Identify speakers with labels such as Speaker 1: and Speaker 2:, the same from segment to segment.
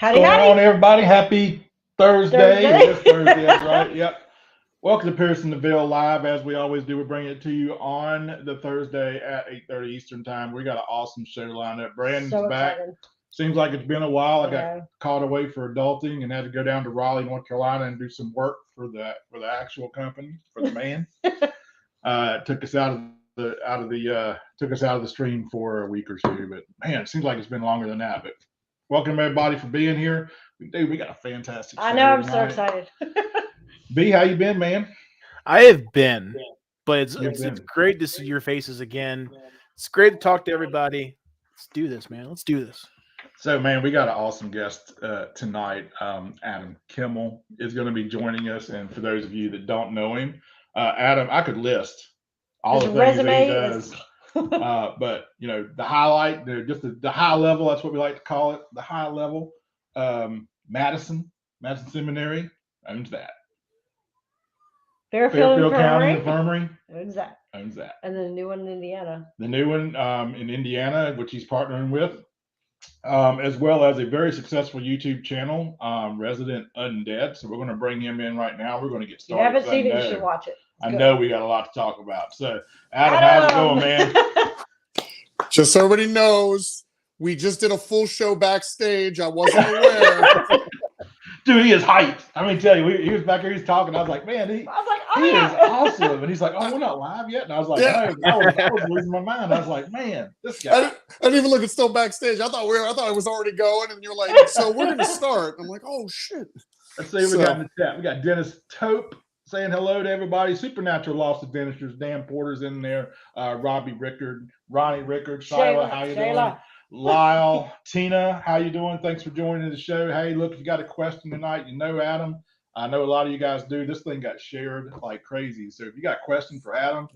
Speaker 1: Howdy,
Speaker 2: What's going on,
Speaker 1: howdy.
Speaker 2: everybody? Happy Thursday. It
Speaker 1: Thursday.
Speaker 2: is Thursday, that's right. Yep. Welcome to Pearsonville Live. As we always do, we bring it to you on the Thursday at 8:30 Eastern Time. We got an awesome show lined up. Brandon's
Speaker 1: So
Speaker 2: back.
Speaker 1: excited.
Speaker 2: Seems like it's been a while. I got
Speaker 1: Yeah.
Speaker 2: caught away for adulting and had to go down to Raleigh, North Carolina, and do some work for the actual company, for the man. Took us out of the stream for a week or two. But man, it seems like it's been longer than that. But welcome everybody for being here. Dude, we got a fantastic show
Speaker 1: I know, I'm so
Speaker 2: tonight.
Speaker 1: excited.
Speaker 2: B, how you been, man?
Speaker 3: I have been, but it's
Speaker 2: been.
Speaker 3: great to see your faces again. It's great to talk to everybody. Let's do this, man. Let's do this.
Speaker 2: So, man, we got an awesome guest tonight. Adam Kimmel is going to be joining us. And for those of you that don't know him, Adam, I could list all
Speaker 1: His
Speaker 2: the things that he
Speaker 1: resume
Speaker 2: does. But, you know, the highlight, just the high level, that's what we like to call it, the high level. Madison Seminary owns that.
Speaker 1: Fairfield
Speaker 2: County Infirmary
Speaker 1: owns that.
Speaker 2: owns that.
Speaker 1: And then the new one in Indiana.
Speaker 2: The new one in Indiana, which he's partnering with, as well as a very successful YouTube channel, Resident Undead. So we're going to bring him in right now. We're going to get
Speaker 1: If you
Speaker 2: started.
Speaker 1: haven't seen it, you should watch it.
Speaker 2: I know we got a lot to talk about. So, Adam, how's it going, man?
Speaker 4: Just so everybody knows, we just did a full show backstage. I wasn't aware.
Speaker 2: Dude, he is hyped. I mean, tell you, he was back here, he's talking. I was like, man, he is awesome. And he's like, oh, we're not live yet. And I was like,
Speaker 4: Yeah.
Speaker 2: no, I was losing my mind. I was like, man, this guy.
Speaker 4: I didn't even look. It's still backstage. I thought it was already going, and you're like, so we're gonna start. I'm like, oh shit.
Speaker 2: Let's see what we got in the chat. We got Dennis Tope saying hello to everybody. Supernatural Lost Adventures. Dan Porter's in there. Ronnie Rickard, Shyla, how you doing? Lyle, Tina, how you doing? Thanks for joining the show. Hey, look, if you got a question tonight, you know Adam. I know a lot of you guys do. This thing got shared like crazy. So if you got a question for Adam,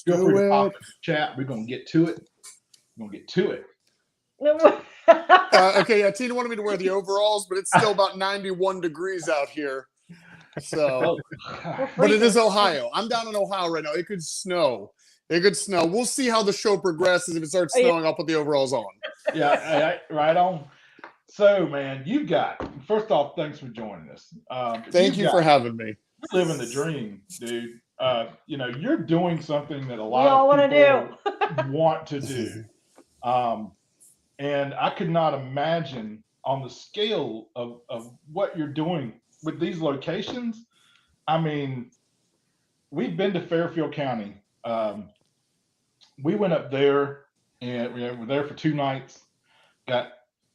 Speaker 2: feel free to pop in the chat. We're going to get to it.
Speaker 4: Okay, yeah. Tina wanted me to wear the overalls, but it's still about 91 degrees out here. So, but it is Ohio. I'm down in Ohio right now. It could snow. We'll see how the show progresses. If it starts snowing, I'll put the overalls on.
Speaker 2: Yeah, right on. So, man, first off, thanks for joining us.
Speaker 4: Thank you for having me.
Speaker 2: You're living the dream, dude. You're doing something that a lot of people want to do. And I could not imagine on the scale of what you're doing with these locations. I mean, we've been to Fairfield County. We went up there and we were there for 2 nights. Got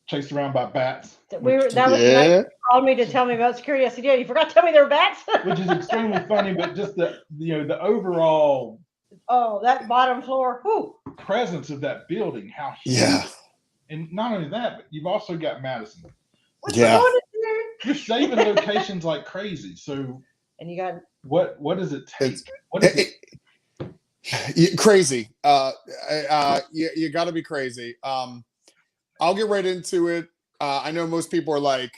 Speaker 2: chased around by bats.
Speaker 1: That was you called me to tell me about security. I said, yeah, you forgot to tell me there were bats.
Speaker 2: Which is extremely funny, but just the overall
Speaker 1: that bottom floor. Whew.
Speaker 2: presence of that building, how huge.
Speaker 4: Yeah.
Speaker 2: And not only that, but you've also got Madison.
Speaker 1: What's going on there?
Speaker 2: You're saving locations like crazy. So
Speaker 1: and you got
Speaker 2: what does it take?
Speaker 4: Crazy. You got to be crazy. I'll get right into it. I know most people are like,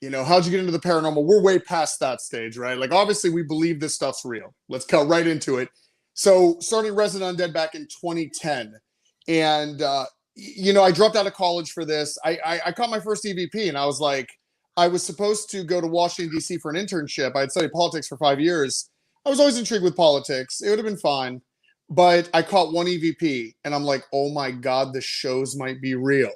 Speaker 4: how'd you get into the paranormal? We're way past that stage, right? Like, obviously, we believe this stuff's real. Let's cut right into it. So, started Resident Undead back in 2010, and I dropped out of college for this. I caught my first EVP, and I was like, I was supposed to go to Washington D.C. for an internship. I had studied politics for 5 years. I was always intrigued with politics. It would have been fine. But I caught one EVP, and I'm like, oh, my God, the shows might be real.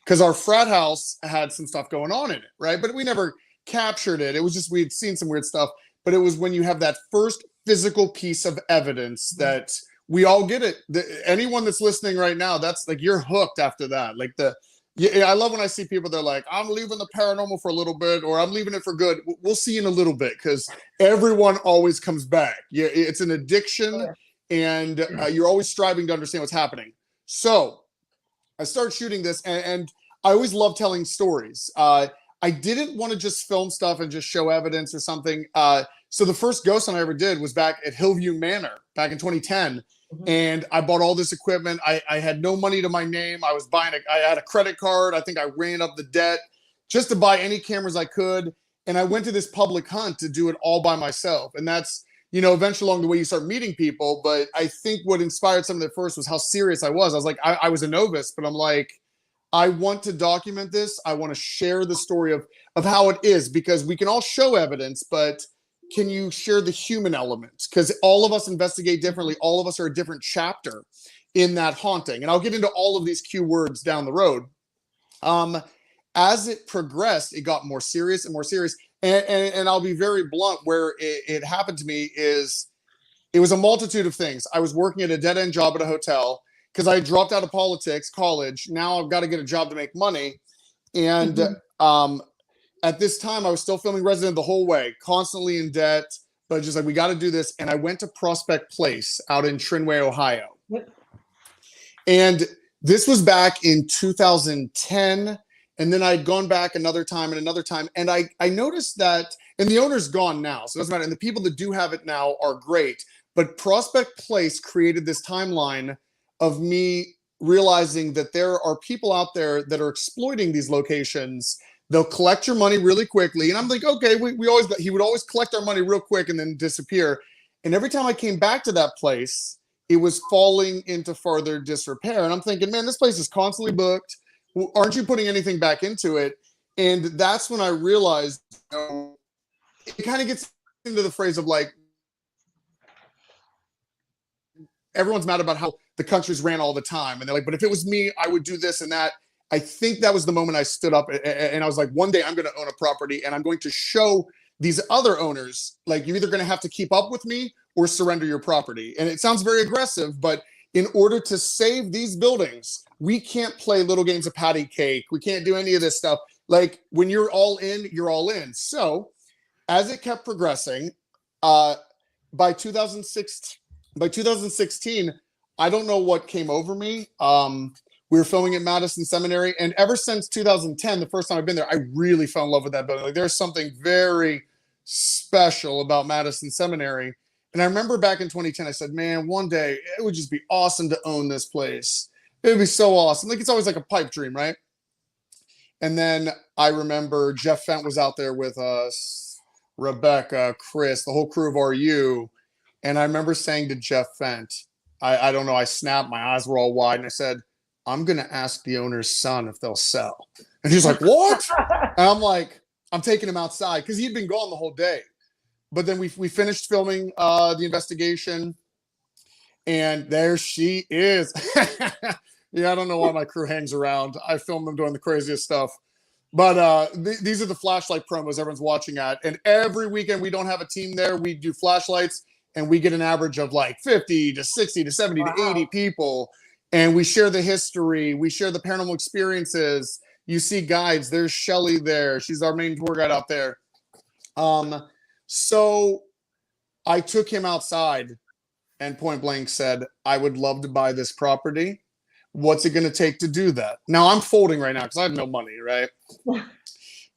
Speaker 4: Because our frat house had some stuff going on in it, right? But we never captured it. It was just we had seen some weird stuff. But it was when you have that first physical piece of evidence that we all get it. Anyone that's listening right now, that's like you're hooked after that. Like I love when I see people, they're like, I'm leaving the paranormal for a little bit, or I'm leaving it for good. We'll see in a little bit, because everyone always comes back. Yeah, it's an addiction, and you're always striving to understand what's happening. So I started shooting this, and I always love telling stories. I didn't want to just film stuff and just show evidence or something. So the first ghost hunt I ever did was back at Hillview Manor back in 2010. And I bought all this equipment. I had no money to my name. I had a credit card. I think I ran up the debt just to buy any cameras I could. And I went to this public hunt to do it all by myself. And that's, eventually along the way you start meeting people. But I think what inspired some of it first was how serious I was. I was like, I was a novice, but I'm like, I want to document this. I want to share the story of how it is, because we can all show evidence, but can you share the human element? Because all of us investigate differently. All of us are a different chapter in that haunting. And I'll get into all of these Q words down the road. As it progressed, it got more serious and more serious. And I'll be very blunt, where it happened to me is it was a multitude of things. I was working at a dead-end job at a hotel because I dropped out of politics, college. Now I've got to get a job to make money. And at this time, I was still filming Resident the whole way, constantly in debt, but just like, we got to do this. And I went to Prospect Place out in Trinway, Ohio.
Speaker 1: Yep.
Speaker 4: And this was back in 2010. And then I'd gone back another time and another time. And I noticed that, and the owner's gone now, so it doesn't matter. And the people that do have it now are great. But Prospect Place created this timeline of me realizing that there are people out there that are exploiting these locations. They'll collect your money really quickly. And I'm like, okay, he would always collect our money real quick and then disappear. And every time I came back to that place, it was falling into further disrepair. And I'm thinking, man, this place is constantly booked. Aren't you putting anything back into it? And that's when I realized, it kind of gets into the phrase of like, everyone's mad about how the country's ran all the time. And they're like, but if it was me, I would do this and that. I think that was the moment I stood up and I was like, one day I'm going to own a property and I'm going to show these other owners, like, you're either going to have to keep up with me or surrender your property. And it sounds very aggressive, but in order to save these buildings, we can't play little games of patty cake. We can't do any of this stuff. Like, when you're all in, you're all in. So as it kept progressing, by 2016, I don't know what came over me. We were filming at Madison Seminary, and ever since 2010, the first time I've been there, I really fell in love with that building. Like, there's something very special about Madison Seminary. And I remember back in 2010, I said, man, one day it would just be awesome to own this place. It would be so awesome. Like, it's always like a pipe dream, right? And then I remember Jeff Fent was out there with us, Rebecca, Chris, the whole crew of RU. And I remember saying to Jeff Fent, I don't know, I snapped, my eyes were all wide, and I said, I'm going to ask the owner's son if they'll sell. And he's like, what? And I'm like, I'm taking him outside, because he'd been gone the whole day. But then we finished filming the investigation, and there she is. Yeah, I don't know why my crew hangs around. I film them doing the craziest stuff. But these are the flashlight promos everyone's watching at. And every weekend we don't have a team there. We do flashlights, and we get an average of like 50 to 60 to 70 to 80 people. And we share the history. We share the paranormal experiences. You see guides. There's Shelly there. She's our main tour guide out there. So I took him outside and point blank said, I would love to buy this property. What's it going to take to do that? Now I'm folding right now because I have no money, right?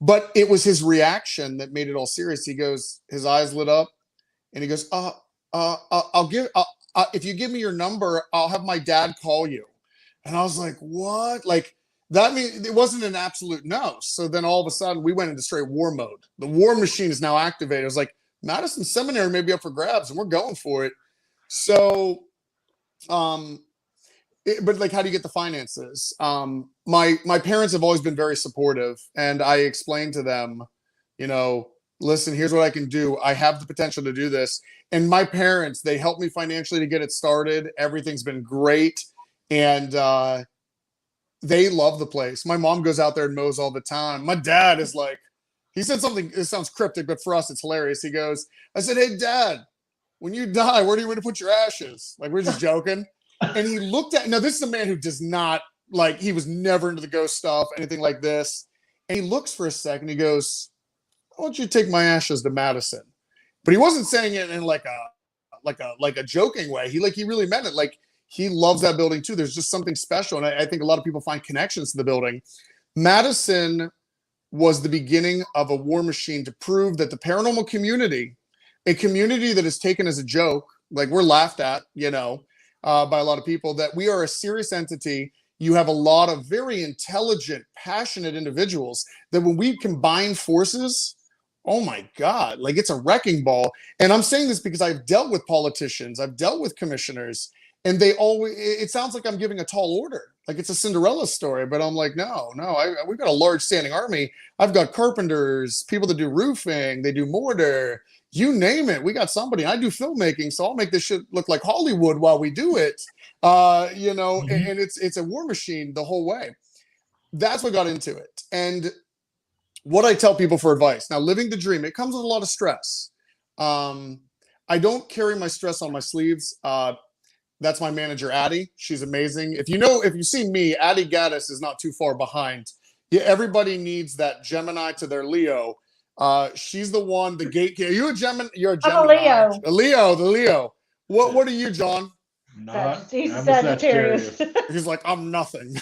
Speaker 4: But it was his reaction that made it all serious. He goes, his eyes lit up, and he goes, if you give me your number, I'll have my dad call you. And I was like, what? Like, that means it wasn't an absolute no. So then all of a sudden we went into straight war mode. The war machine is now activated. It was like, Madison Seminary may be up for grabs, and we're going for it. So, but like, how do you get the finances? My parents have always been very supportive, and I explained to them, listen, here's what I can do. I have the potential to do this. And my parents, they helped me financially to get it started. Everything's been great. And they love the place. My mom goes out there and mows all the time. My dad is like, he said something, it sounds cryptic, but for us, it's hilarious. He goes, I said, hey, Dad, when you die, where do you want to put your ashes? Like, we're just joking. And he looked at, now this is a man who does not, like, he was never into the ghost stuff, anything like this. And he looks for a second. He goes, I want you to take my ashes to Madison. But he wasn't saying it in like a joking way. He really meant it. Like, he loves that building too. There's just something special. And I think a lot of people find connections to the building. Madison was the beginning of a war machine to prove that the paranormal community, a community that is taken as a joke, like we're laughed at, by a lot of people, that we are a serious entity. You have a lot of very intelligent, passionate individuals that when we combine forces, oh my God, like, it's a wrecking ball. And I'm saying this because I've dealt with politicians, I've dealt with commissioners, And they always, it sounds like I'm giving a tall order, like it's a Cinderella story, but I'm like, no, we've got a large standing army. I've got carpenters, people that do roofing, they do mortar, you name it. We got somebody. I do filmmaking, so I'll make this shit look like Hollywood while we do it. You know, and it's a war machine the whole way. That's what got into it. And what I tell people for advice, now living the dream, it comes with a lot of stress. I don't carry my stress on my sleeves. That's my manager, Addie. She's amazing. If you see me, Addie Gaddis is not too far behind. Yeah, everybody needs that Gemini to their Leo. She's the one, the gate. Are you a Gemini? You're a Gemini.
Speaker 1: I'm a Leo.
Speaker 4: The Leo. What are you, John?
Speaker 1: He's Sagittarius.
Speaker 4: He's like, I'm nothing.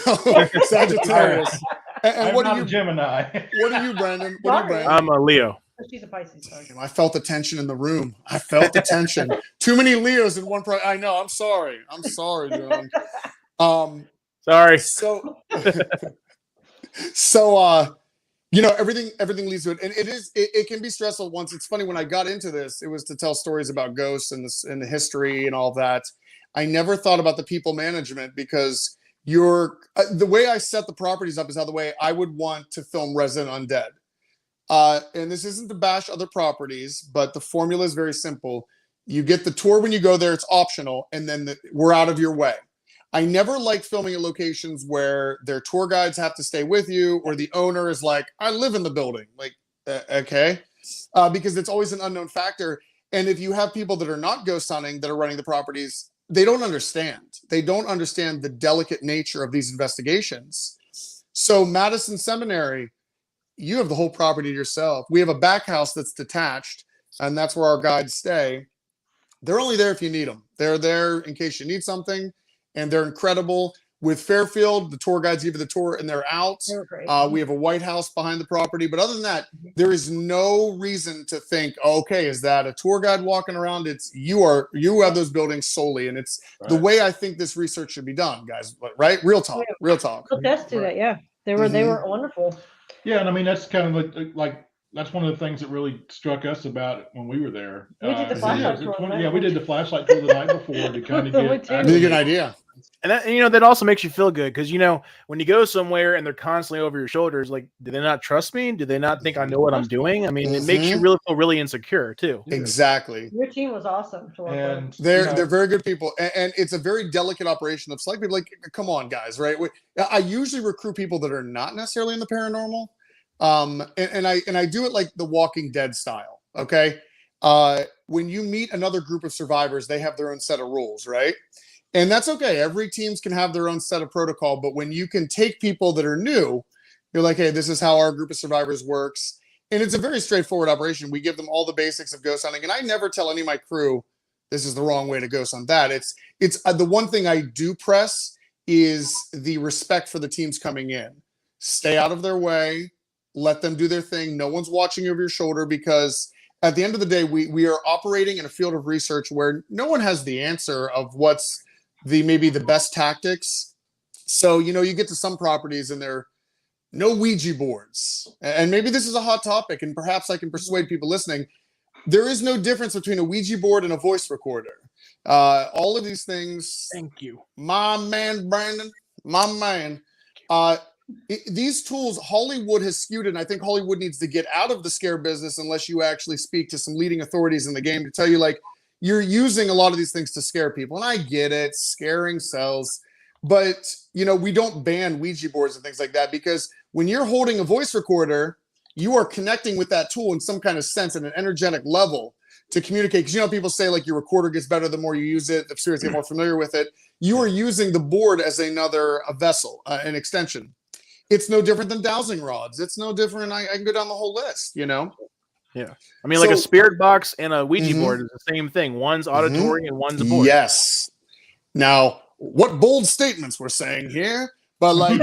Speaker 4: Sagittarius. And what are you,
Speaker 2: Gemini?
Speaker 4: What are you, Brandon?
Speaker 3: I'm a Leo.
Speaker 1: She's a Pisces.
Speaker 4: I felt the tension in the room. I felt the tension. Too many Leos in one. I know. I'm sorry, John.
Speaker 3: Sorry.
Speaker 4: So, you know, everything leads to it, and it can be stressful. Once it's funny when I got into this, it was to tell stories about ghosts and the history and all that. I never thought about the people management because the way I set the properties up is how the way I would want to film Resident Undead. And this isn't to bash other properties, but the formula is very simple. You get the tour when you go there, it's optional, and then we're out of your way. I never like filming at locations where their tour guides have to stay with you, or the owner is like, I live in the building. Like, okay. Because it's always an unknown factor. And if you have people that are not ghost hunting that are running the properties, they don't understand. They don't understand the delicate nature of these investigations. So Madison Seminary, you have the whole property to yourself. We have a back house that's detached, and that's where our guides stay. They're only there if you need them. They're there in case you need something, and they're incredible. With Fairfield, the tour guides give you the tour, and they're out. We have a White House behind the property. But other than that, there is no reason to think, okay, is that a tour guide walking around? It's you have those buildings solely, and it's the way I think this research should be done, guys. Right? Real talk.
Speaker 1: Attest to that, yeah. They were wonderful.
Speaker 2: Yeah, and I mean that's kind of like that's one of the things that really struck us about when we were there.
Speaker 1: We did the flashlight tour.
Speaker 2: Yeah, we did the flashlight tour the night before to kind of get
Speaker 4: really good idea.
Speaker 3: And that, you know, that also makes you feel good because, you know, when you go somewhere and they're constantly over your shoulders, like, do they not trust me? Do they not think I know what I'm doing? I mean, it makes you really feel really insecure too.
Speaker 4: Exactly.
Speaker 1: Your team was awesome to work with.
Speaker 4: They're very good people, and it's a very delicate operation of select people. Like, come on, guys, right? I usually recruit people that are not necessarily in the paranormal, and I do it like the Walking Dead style. Okay, when you meet another group of survivors, they have their own set of rules, right? And that's okay. Every teams can have their own set of protocol, but when you can take people that are new, you're like, hey, this is how our group of survivors works. And it's a very straightforward operation. We give them all the basics of ghost hunting. And I never tell any of my crew, this is the wrong way to ghost hunt that. It's the one thing I do press is the respect for the teams coming in. Stay out of their way. Let them do their thing. No one's watching over your shoulder, because at the end of the day, we are operating in a field of research where no one has the answer of what's maybe the best tactics. So, you know, you get to some properties and there are no Ouija boards. And maybe this is a hot topic, and perhaps I can persuade people listening. There is no difference between a Ouija board and a voice recorder. All of these things.
Speaker 3: Thank you.
Speaker 4: My man, Brandon, my man. These tools, Hollywood has skewed it, and I think Hollywood needs to get out of the scare business unless you actually speak to some leading authorities in the game to tell you, like, you're using a lot of these things to scare people. And I get it, scaring sells. But, you know, we don't ban Ouija boards and things like that, because when you're holding a voice recorder, you are connecting with that tool in some kind of sense at an energetic level to communicate. Because, you know, people say, like, your recorder gets better the more you use it, the spirits get more familiar with it. You are using the board as a vessel, an extension. It's no different than dowsing rods. It's no different. I can go down the whole list, you know?
Speaker 3: Yeah. I mean, like a spirit box and a Ouija board is the same thing. One's auditory and one's a board.
Speaker 4: Yes. Now, what bold statements we're saying here, but like,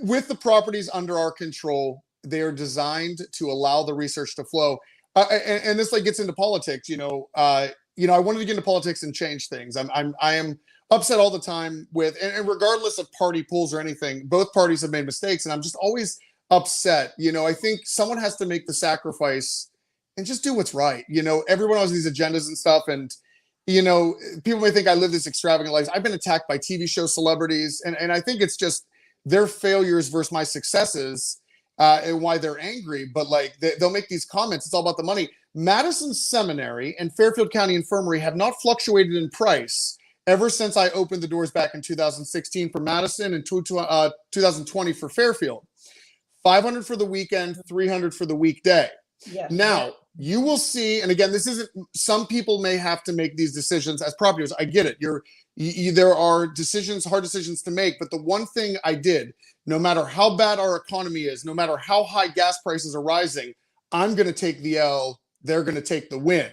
Speaker 4: with the properties under our control, they are designed to allow the research to flow. And this like gets into politics, I wanted to get into politics and change things. I am upset all the time with, and regardless of party pools or anything, both parties have made mistakes, and I'm just always upset. I think someone has to make the sacrifice and just do what's right. You know, everyone has these agendas and stuff, and you know, people may think I live this extravagant life. I've been attacked by TV show celebrities, and I think it's just their failures versus my successes, and why they're angry. But like they'll make these comments. It's all about the money. Madison Seminary and Fairfield County Infirmary have not fluctuated in price ever since I opened the doors back in 2016 for Madison and 2020 for Fairfield. $500 for the weekend, $300 for the weekday.
Speaker 1: Yes.
Speaker 4: Now, you will see, and again, this isn't, some people may have to make these decisions as property owners. I get it. There are decisions, hard decisions to make. But the one thing I did, no matter how bad our economy is, no matter how high gas prices are rising, I'm going to take the L. They're going to take the win,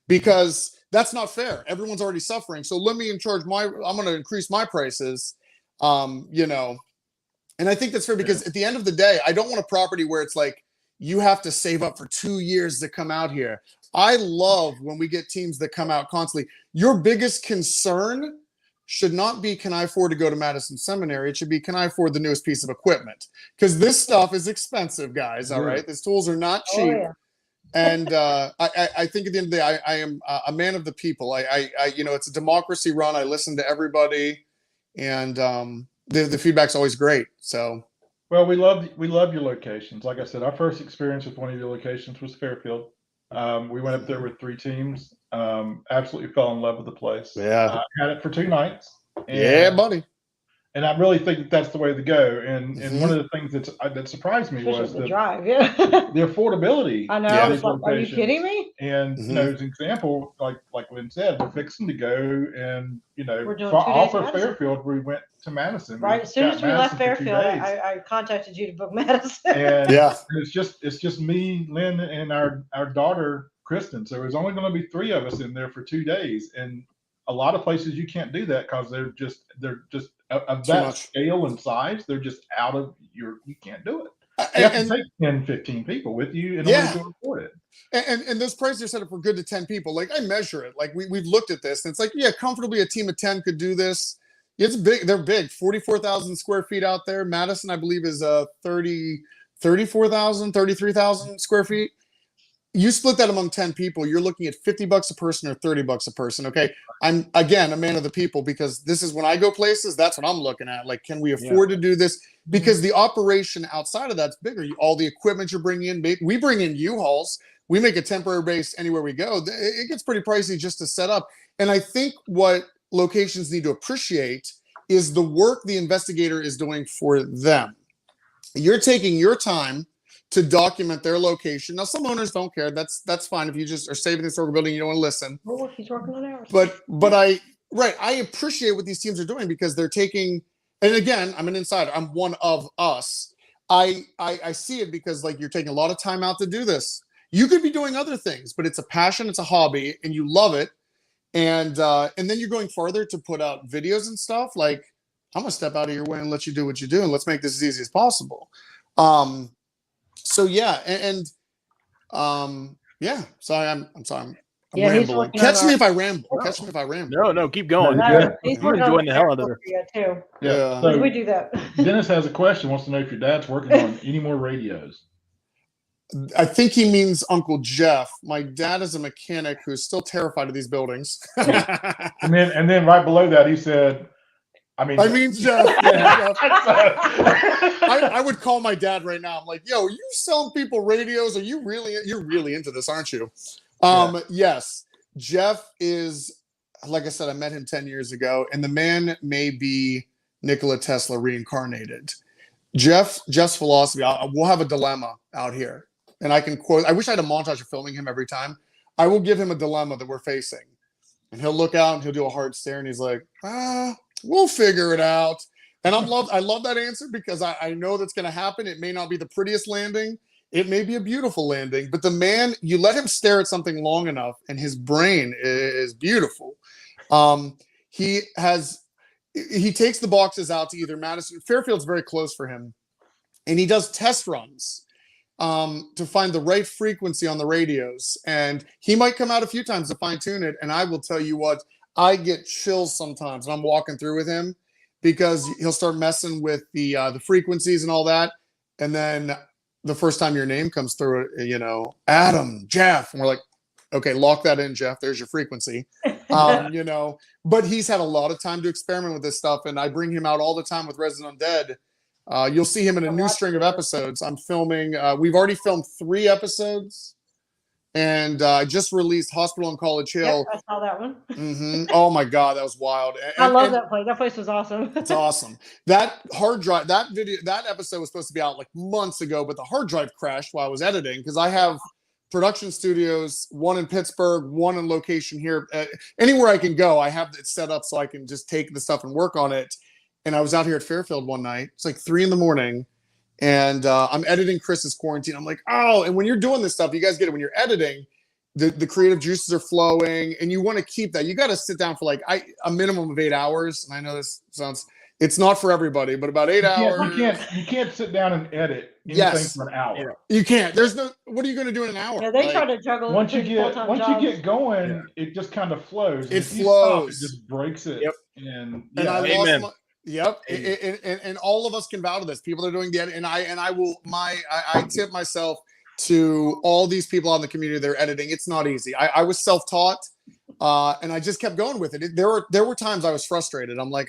Speaker 4: because that's not fair. Everyone's already suffering. So let me I'm going to increase my prices, you know, and I think that's fair, because at the end of the day, I don't want a property where it's like, you have to save up for 2 years to come out here. I love when we get teams that come out constantly. Your biggest concern should not be, can I afford to go to Madison Seminary? It should be, can I afford the newest piece of equipment? Because this stuff is expensive, guys. All right. These tools are not cheap. Oh, yeah. And I think at the end of the day, I am a man of the people. I you know, it's a democracy run. I listen to everybody, and the feedback's always great. So,
Speaker 2: well, we love your locations. Like I said, our first experience with one of your locations was Fairfield. We went up there with 3 teams. Absolutely fell in love with the place.
Speaker 4: Yeah,
Speaker 2: had it for 2 nights.
Speaker 4: Yeah, buddy.
Speaker 2: And I really think that's the way to go. And one of the things that surprised me was the
Speaker 1: drive,
Speaker 2: the affordability.
Speaker 1: I know. I was like, are you kidding me?
Speaker 2: And you know, as an example, like Lynn said, we're fixing to go, and you know,
Speaker 1: off
Speaker 2: of Fairfield, we went to Madison.
Speaker 1: Right. As soon as we left Fairfield, I contacted you to book Madison.
Speaker 2: And it's just me, Lynn, and our daughter Kristen. So there's only going to be 3 of us in there for 2 days, and a lot of places you can't do that because they're just of that scale and size. They're just out of you can't do it. You have to take 10, 15 people with you in order to afford it.
Speaker 4: And those prices are set up for good to 10 people. Like, I measure it. Like, we've looked at this, and it's like, yeah, comfortably a team of 10 could do this. It's big. They're big. 44,000 square feet out there. Madison, I believe, is 34,000, 33,000 square feet. You split that among 10 people, you're looking at $50 a person or $30 a person. Okay. I'm, again, a man of the people, because this is when I go places, that's what I'm looking at. Like, can we afford to do this? Because the operation outside of that's bigger. All the equipment you're bringing in, we bring in U-Hauls. We make a temporary base anywhere we go. It gets pretty pricey just to set up. And I think what locations need to appreciate is the work the investigator is doing for them. You're taking your time to document their location. Now, some owners don't care. That's fine. If you just are saving this historical building, you don't want to listen.
Speaker 1: Well, he's working on ours.
Speaker 4: But I appreciate what these teams are doing, because they're taking, and again, I'm an insider. I'm one of us. I see it because, like, you're taking a lot of time out to do this. You could be doing other things, but it's a passion, it's a hobby, and you love it. And then you're going farther to put out videos and stuff. Like, I'm gonna step out of your way and let you do what you do, and let's make this as easy as possible. So yeah, yeah. Sorry, I'm sorry. I'm rambling. Catch me if I ramble. Catch me if I ramble.
Speaker 3: No, keep going.
Speaker 1: He's
Speaker 3: enjoying the hell out of it.
Speaker 1: Too.
Speaker 2: Yeah.
Speaker 1: So we do that.
Speaker 2: Dennis has a question. Wants to know if your dad's working on any more radios.
Speaker 4: I think he means Uncle Jeff. My dad is a mechanic who's still terrified of these buildings.
Speaker 2: and then right below that, he said, I mean Jeff.
Speaker 4: Yeah, I would call my dad right now. I'm like, yo, you selling people radios? You're really into this, aren't you? Yes. Jeff is, like I said, I met him 10 years ago, and the man may be Nikola Tesla reincarnated. Jeff's philosophy, we'll have a dilemma out here. And I can quote, I wish I had a montage of filming him every time. I will give him a dilemma that we're facing. And he'll look out and he'll do a hard stare, and he's like, we'll figure it out. And I love that answer, because I know that's going to happen. It may not be the prettiest landing. It may be a beautiful landing, but the man, you let him stare at something long enough, and his brain is beautiful. He takes the boxes out to either Madison. Fairfield's very close for him, and he does test runs to find the right frequency on the radios. And he might come out a few times to fine tune it. And I will tell you what, I get chills sometimes when I'm walking through with him, because he'll start messing with the frequencies and all that. And then the first time your name comes through, you know, Adam, Jeff, and we're like, okay, lock that in, Jeff. There's your frequency. You know, but he's had a lot of time to experiment with this stuff, and I bring him out all the time with Resident Undead. You'll see him in a new string of episodes. I'm filming. We've already filmed 3 episodes, and I just released Hospital on College Hill.
Speaker 1: Yep, I saw that one.
Speaker 4: Oh my God, that was wild.
Speaker 1: I love that place. That place was awesome.
Speaker 4: It's awesome. That hard drive, that episode was supposed to be out like months ago, but the hard drive crashed while I was editing because I have production studios, one in Pittsburgh, one in location here. Anywhere I can go, I have it set up so I can just take the stuff and work on it. And I was out here at Fairfield one night. It's like 3 a.m. and I'm editing Chris's quarantine. I'm like, oh, and when you're doing this stuff, you guys get it. When you're editing, the creative juices are flowing, and you want to keep that. You got to sit down for like a minimum of 8 hours. And I know this sounds, it's not for everybody, but about 8 hours.
Speaker 2: You can't sit down and edit anything for an hour.
Speaker 4: You can't. There's no. What are you going to do in an hour?
Speaker 1: Yeah, they try to juggle.
Speaker 2: Once you get going, it just kind of flows.
Speaker 4: It flows.
Speaker 2: It just breaks it.
Speaker 3: Yep.
Speaker 2: And
Speaker 4: I
Speaker 3: Amen.
Speaker 4: lost my. Yep, and all of us can vouch to this. People are doing the edit, and I tip myself to all these people out in the community that are editing. It's not easy. I was self-taught, and I just kept going with it. There were times I was frustrated. I'm like,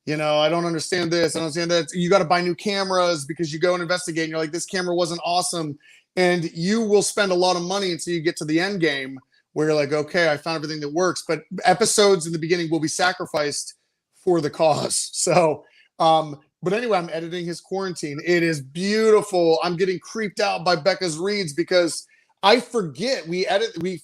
Speaker 4: you know, I don't understand this. I don't understand that. You got to buy new cameras because you go and investigate, and you're like, this camera wasn't awesome, and you will spend a lot of money until you get to the end game where you're like, okay, I found everything that works. But episodes in the beginning will be sacrificed for the cause. So, but anyway, I'm editing his quarantine. It is beautiful. I'm getting creeped out by Becca's reads because I forget we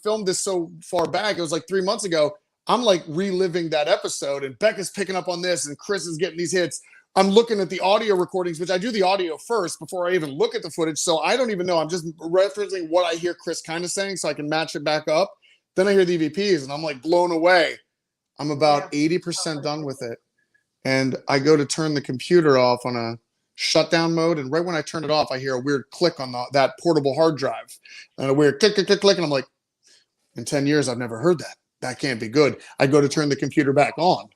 Speaker 4: filmed this so far back. It was like 3 months ago. I'm like reliving that episode, and Becca's picking up on this, and Chris is getting these hits. I'm looking at the audio recordings, which I do the audio first before I even look at the footage. So I don't even know. I'm just referencing what I hear Chris kind of saying so I can match it back up. Then I hear the EVPs, and I'm like blown away. I'm about 80% done with it. And I go to turn the computer off on a shutdown mode. And right when I turn it off, I hear a weird click on that portable hard drive. And a weird click, click, click, click. And I'm like, in 10 years, I've never heard that. That can't be good. I go to turn the computer back on.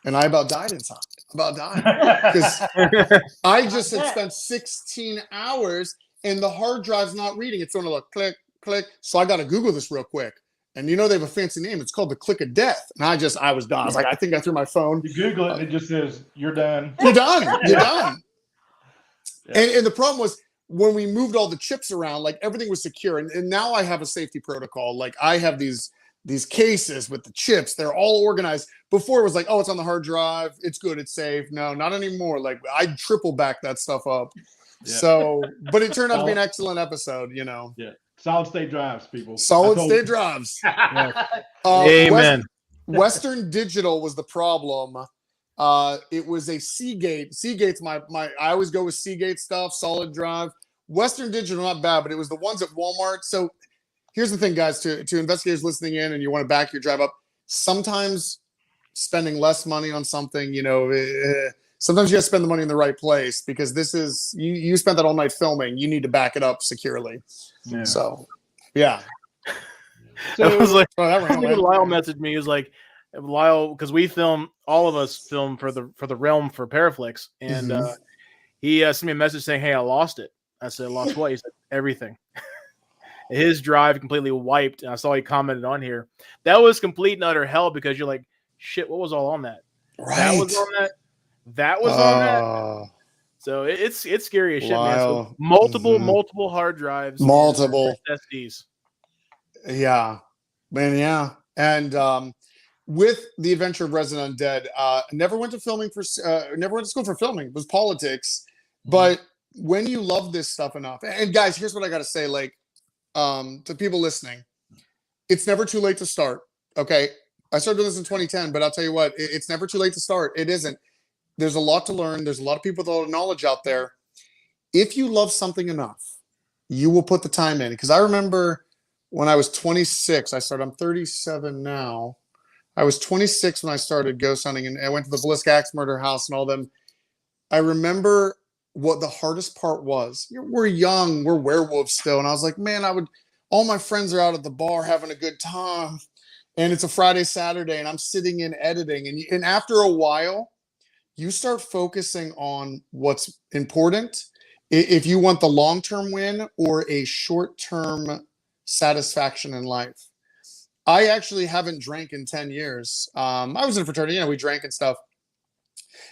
Speaker 4: And I about died inside. About died. Because I just had spent 16 hours and the hard drive's not reading. It's on a like, click, click. So I got to Google this real quick. And you know they have a fancy name. It's called the click of death. And I was done. I was like, I think I threw my phone.
Speaker 2: You Google it and it just says, you're done.
Speaker 4: You're done. You're done. Yeah. And the problem was when we moved all the chips around, like everything was secure. And now I have a safety protocol. Like I have these cases with the chips. They're all organized. Before it was like, oh, it's on the hard drive. It's good. It's safe. No, not anymore. Like I triple back that stuff up. Yeah. So, but it turned out to be an excellent episode, you know.
Speaker 2: Yeah. Solid state drives, people.
Speaker 4: Solid state drives.
Speaker 3: Yeah. Amen.
Speaker 4: Western Digital was the problem. It was a Seagate. Seagate's my. I always go with Seagate stuff. Solid drive. Western Digital, not bad, but it was the ones at Walmart. So here's the thing, guys. To investigators listening in, and you want to back your drive up. Sometimes spending less money on something, you know. Sometimes you got to spend the money in the right place because this is you spent that all night filming. You need to back it up securely. Yeah. So, yeah.
Speaker 3: So I was like, Lyle messaged me. He was like, Lyle, because all of us film for the Realm for Paraflix, and he sent me a message saying, "Hey, I lost it." I said, "Lost what?" He said, "Everything." His drive completely wiped, and I saw he commented on here. That was complete and utter hell because you're like, "Shit, what was all on that?"
Speaker 4: Right.
Speaker 3: That was on that. That was on that. So it's scary as shit, man. So multiple hard drives,
Speaker 4: multiple
Speaker 3: SSDs.
Speaker 4: Yeah, man, yeah. And with the adventure of Resident Undead, never went to school for filming. It was politics. But when you love this stuff enough, and guys, here's what I got to say, like to people listening, it's never too late to start. Okay, I started doing this in 2010, but I'll tell you what, it's never too late to start. It isn't. There's a lot to learn. There's a lot of people with a lot of knowledge out there. If you love something enough, you will put the time in. Because I remember when I was 26, I'm 37 now. I was 26 when I started ghost hunting, and I went to the Blisk Axe Murder House and all them. I remember what the hardest part was. We're young, we're werewolves still. And I was like, man, all my friends are out at the bar having a good time. And it's a Friday, Saturday, and I'm sitting in editing. And after a while, you start focusing on what's important if you want the long-term win or a short-term satisfaction in life. I actually haven't drank in 10 years. I was in a fraternity, we drank and stuff.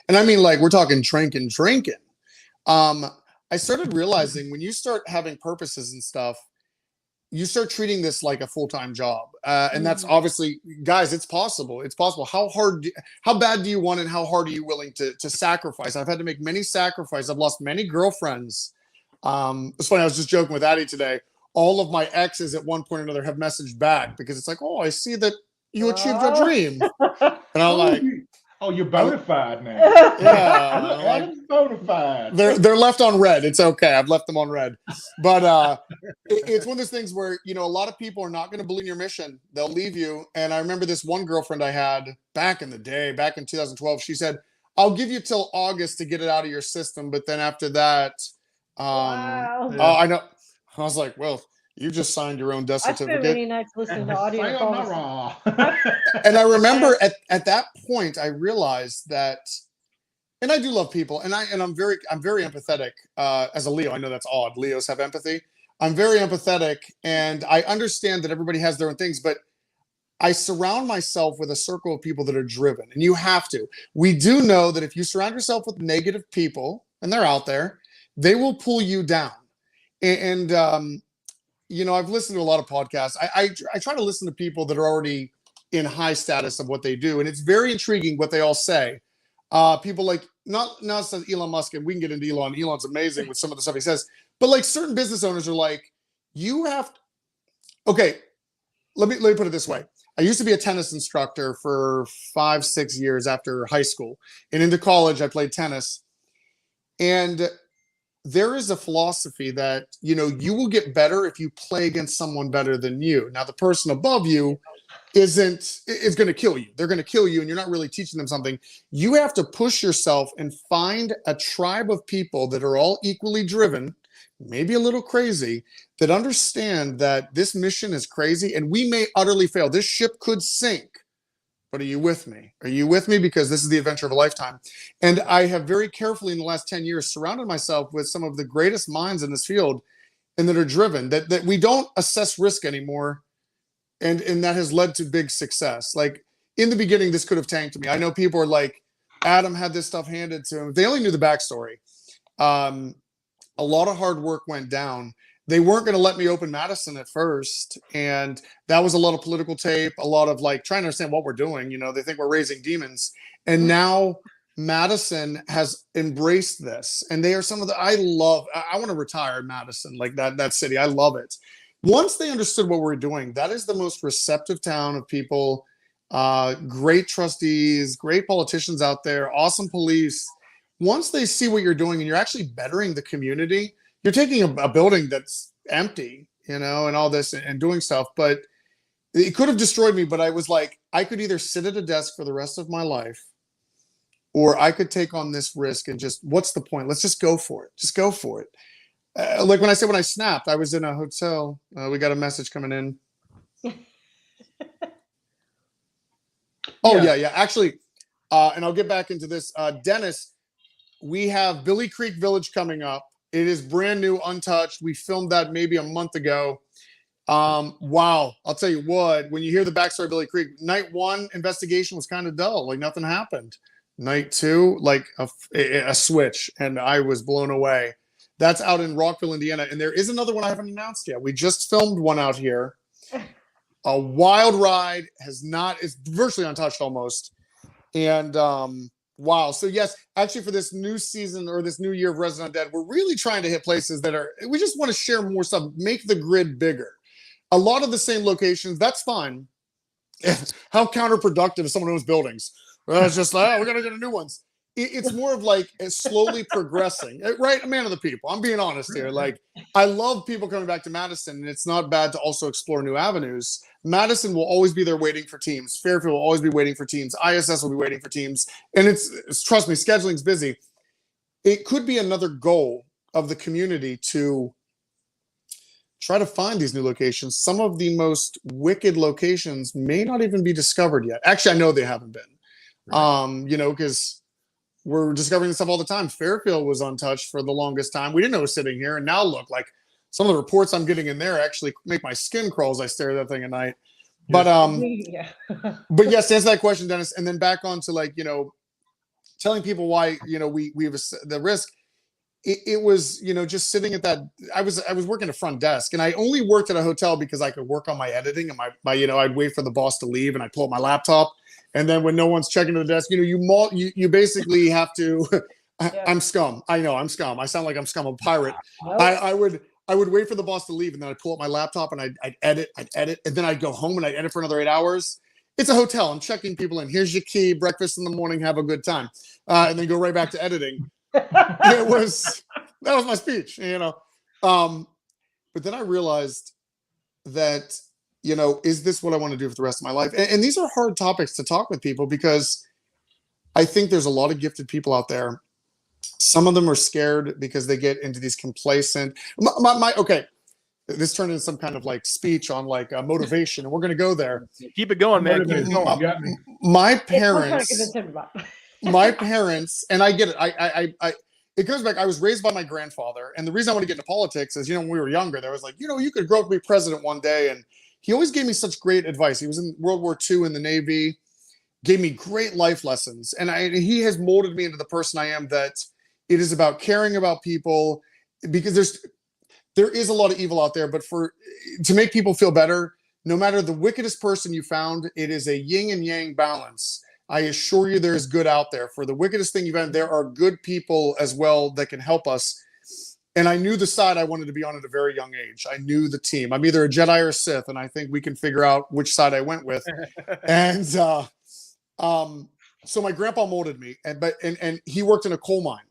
Speaker 4: And I mean, like, we're talking drinking. I started realizing when you start having purposes and stuff, you start treating this like a full-time job. And that's obviously, guys, it's possible. It's possible. How bad do you want and how hard are you willing to sacrifice? I've had to make many sacrifices. I've lost many girlfriends. It's funny. I was just joking with Addie today. All of my exes at one point or another have messaged back because it's like, oh, I see that you achieved your dream. And I'm like,
Speaker 2: oh, you're bona fide now.
Speaker 4: Yeah,
Speaker 2: Adam's bona fide.
Speaker 4: They're left on red. It's okay. I've left them on red. But it's one of those things where, a lot of people are not going to believe in your mission. They'll leave you. And I remember this one girlfriend I had back in the day, back in 2012. She said, I'll give you till August to get it out of your system. But then after that, I know. I was like, well, you just signed your own death certificate.
Speaker 1: I spent many nights listening to audio.
Speaker 4: And I remember at that point, I realized that, and I do love people, and I'm very empathetic as a Leo. I know that's odd. Leos have empathy. I'm very empathetic, and I understand that everybody has their own things, but I surround myself with a circle of people that are driven, and you have to. We do know that if you surround yourself with negative people, and they're out there, they will pull you down. And I've listened to a lot of podcasts. I try to listen to people that are already in high status of what they do, and it's very intriguing what they all say. People like not Elon Musk, and we can get into Elon. Elon's amazing with some of the stuff he says, but like certain business owners are like, you have to, okay. Let me put it this way. I used to be a tennis instructor for 5-6 years after high school, and into college I played tennis, and there is a philosophy that, you will get better if you play against someone better than you. Now, the person above you is going to kill you. They're going to kill you, and you're not really teaching them something. You have to push yourself and find a tribe of people that are all equally driven, maybe a little crazy, that understand that this mission is crazy and we may utterly fail. This ship could sink. But are you with me? Are you with me? Because this is the adventure of a lifetime. And I have very carefully in the last 10 years surrounded myself with some of the greatest minds in this field and that are driven, that we don't assess risk anymore. And that has led to big success. Like in the beginning, this could have tanked me. I know people are like, Adam had this stuff handed to him. If they only knew the backstory. A lot of hard work went down. They weren't going to let me open Madison at first. And that was a lot of political tape, a lot of like trying to understand what we're doing. They think we're raising demons. And now Madison has embraced this. And they are some of the, I want to retire in Madison, like that city. I love it. Once they understood what we're doing, that is the most receptive town of people, great trustees, great politicians out there, awesome police. Once they see what you're doing and you're actually bettering the community, you're taking a building that's empty, and all this and doing stuff, but it could have destroyed me. But I was like, I could either sit at a desk for the rest of my life, or I could take on this risk and just, what's the point? Let's just go for it. Just go for it. Like when I snapped, I was in a hotel. We got a message coming in. Oh yeah. Actually, and I'll get back into this. Dennis, we have Billy Creek Village coming up. It is brand new, untouched. We filmed that maybe a month ago. Wow. I'll tell you what, when you hear the backstory of Billy Creek, night 1 investigation was kind of dull. Like nothing happened. Night 2, like a switch. And I was blown away. That's out in Rockville, Indiana. And there is another one I haven't announced yet. We just filmed one out here. A wild ride it's virtually untouched almost. And, wow. So yes, actually for this new season or this new year of Resident Undead, we're really trying to hit places we just want to share more stuff, make the grid bigger. A lot of the same locations, that's fine. How counterproductive is someone who owns buildings? Well, it's just like, we're going to get new ones. It's more of like slowly progressing, right? I'm a man of the people. I'm being honest here. Like, I love people coming back to Madison, and it's not bad to also explore new avenues. Madison will always be there waiting for teams. Fairfield will always be waiting for teams. ISS will be waiting for teams. And it's trust me, scheduling's busy. It could be another goal of the community to try to find these new locations. Some of the most wicked locations may not even be discovered yet. Actually, I know they haven't been. Right. Because we're discovering this stuff all the time. Fairfield was untouched for the longest time. We didn't know it was sitting here, and now look, like some of the reports I'm getting in there actually make my skin crawl as I stare at that thing at night. But
Speaker 1: yeah.
Speaker 4: but yes, to answer that question, Dennis, and then back on to like, telling people why, we have the risk. It was, just sitting at that. I was working a front desk, and I only worked at a hotel because I could work on my editing and my I'd wait for the boss to leave and I'd pull up my laptop. And then when no one's checking to the desk, you basically have to. I'm scum. I know I'm scum. I sound like I'm scum. I'm a pirate. Nope. I would wait for the boss to leave, and then I'd pull up my laptop and I'd edit, and then I'd go home and I'd edit for another 8 hours. It's a hotel. I'm checking people in. Here's your key. Breakfast in the morning. Have a good time, and then go right back to editing. That was my speech, But then I realized that, is this what I want to do for the rest of my life? And these are hard topics to talk with people, because I think there's a lot of gifted people out there. Some of them are scared because they get into these complacent. Okay, this turned into some kind of like speech on like motivation, and we're going to go there.
Speaker 3: Keep it going, man. Keep it
Speaker 4: going. My parents. My parents, and I get it. It goes back. I was raised by my grandfather, and the reason I want to get into politics is, when we were younger, there was like, you could grow up to be president one day, and he always gave me such great advice. He was in World War II in the Navy, gave me great life lessons, and he has molded me into the person I am. That it is about caring about people, because there is a lot of evil out there, but to make people feel better, no matter the wickedest person you found, it is a yin and yang balance. I assure you there is good out there. For the wickedest thing you've had, there are good people as well that can help us. And I knew the side I wanted to be on at a very young age. I knew the team. I'm either a Jedi or a Sith, and I think we can figure out which side I went with. And so my grandpa molded me, and he worked in a coal mine.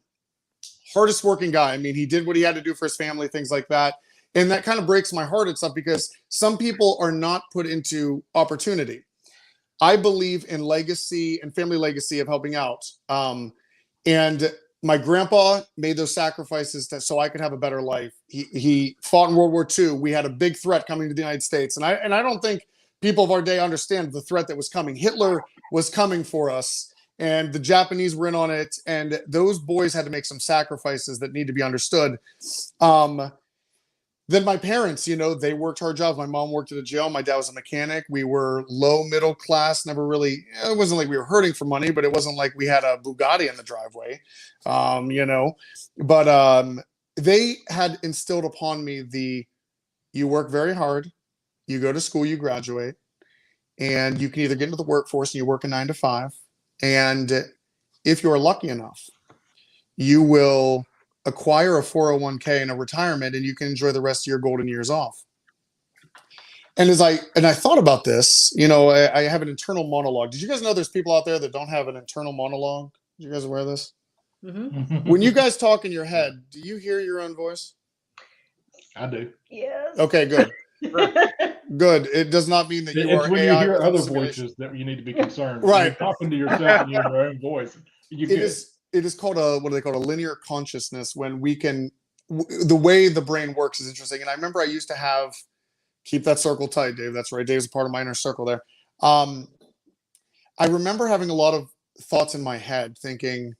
Speaker 4: Hardest working guy. I mean, he did what he had to do for his family, things like that. And that kind of breaks my heart and stuff, because some people are not put into opportunity. I believe in legacy and family legacy of helping out. And my grandpa made those sacrifices so I could have a better life. He fought in World War II. We had a big threat coming to the United States. And I don't think people of our day understand the threat that was coming. Hitler was coming for us, and the Japanese were in on it. And those boys had to make some sacrifices that need to be understood. Then my parents, they worked hard jobs. My mom worked at a jail. My dad was a mechanic. We were low middle class, never really, it wasn't like we were hurting for money, but it wasn't like we had a Bugatti in the driveway, But they had instilled upon me you work very hard, you go to school, you graduate, and you can either get into the workforce and you work a 9 to 5. And if you're lucky enough, you will acquire a 401k and a retirement, and you can enjoy the rest of your golden years off. And I thought about this, I have an internal monologue. Did you guys know there's people out there that don't have an internal monologue? Did you guys aware of this? Mm-hmm. When you guys talk in your head, do you hear your own voice?
Speaker 2: I do.
Speaker 1: Yes.
Speaker 4: Okay, good. Good. It does not mean that you are
Speaker 2: when
Speaker 4: AI
Speaker 2: you hear other voices that you need to be concerned.
Speaker 4: Right.
Speaker 2: You're talking to yourself and you hear your own voice.
Speaker 4: It is called what do they call a linear consciousness, when we can, the way the brain works is interesting. And I remember I used to have, keep that circle tight, Dave. That's right. Dave's a part of my inner circle there. I remember having a lot of thoughts in my head thinking,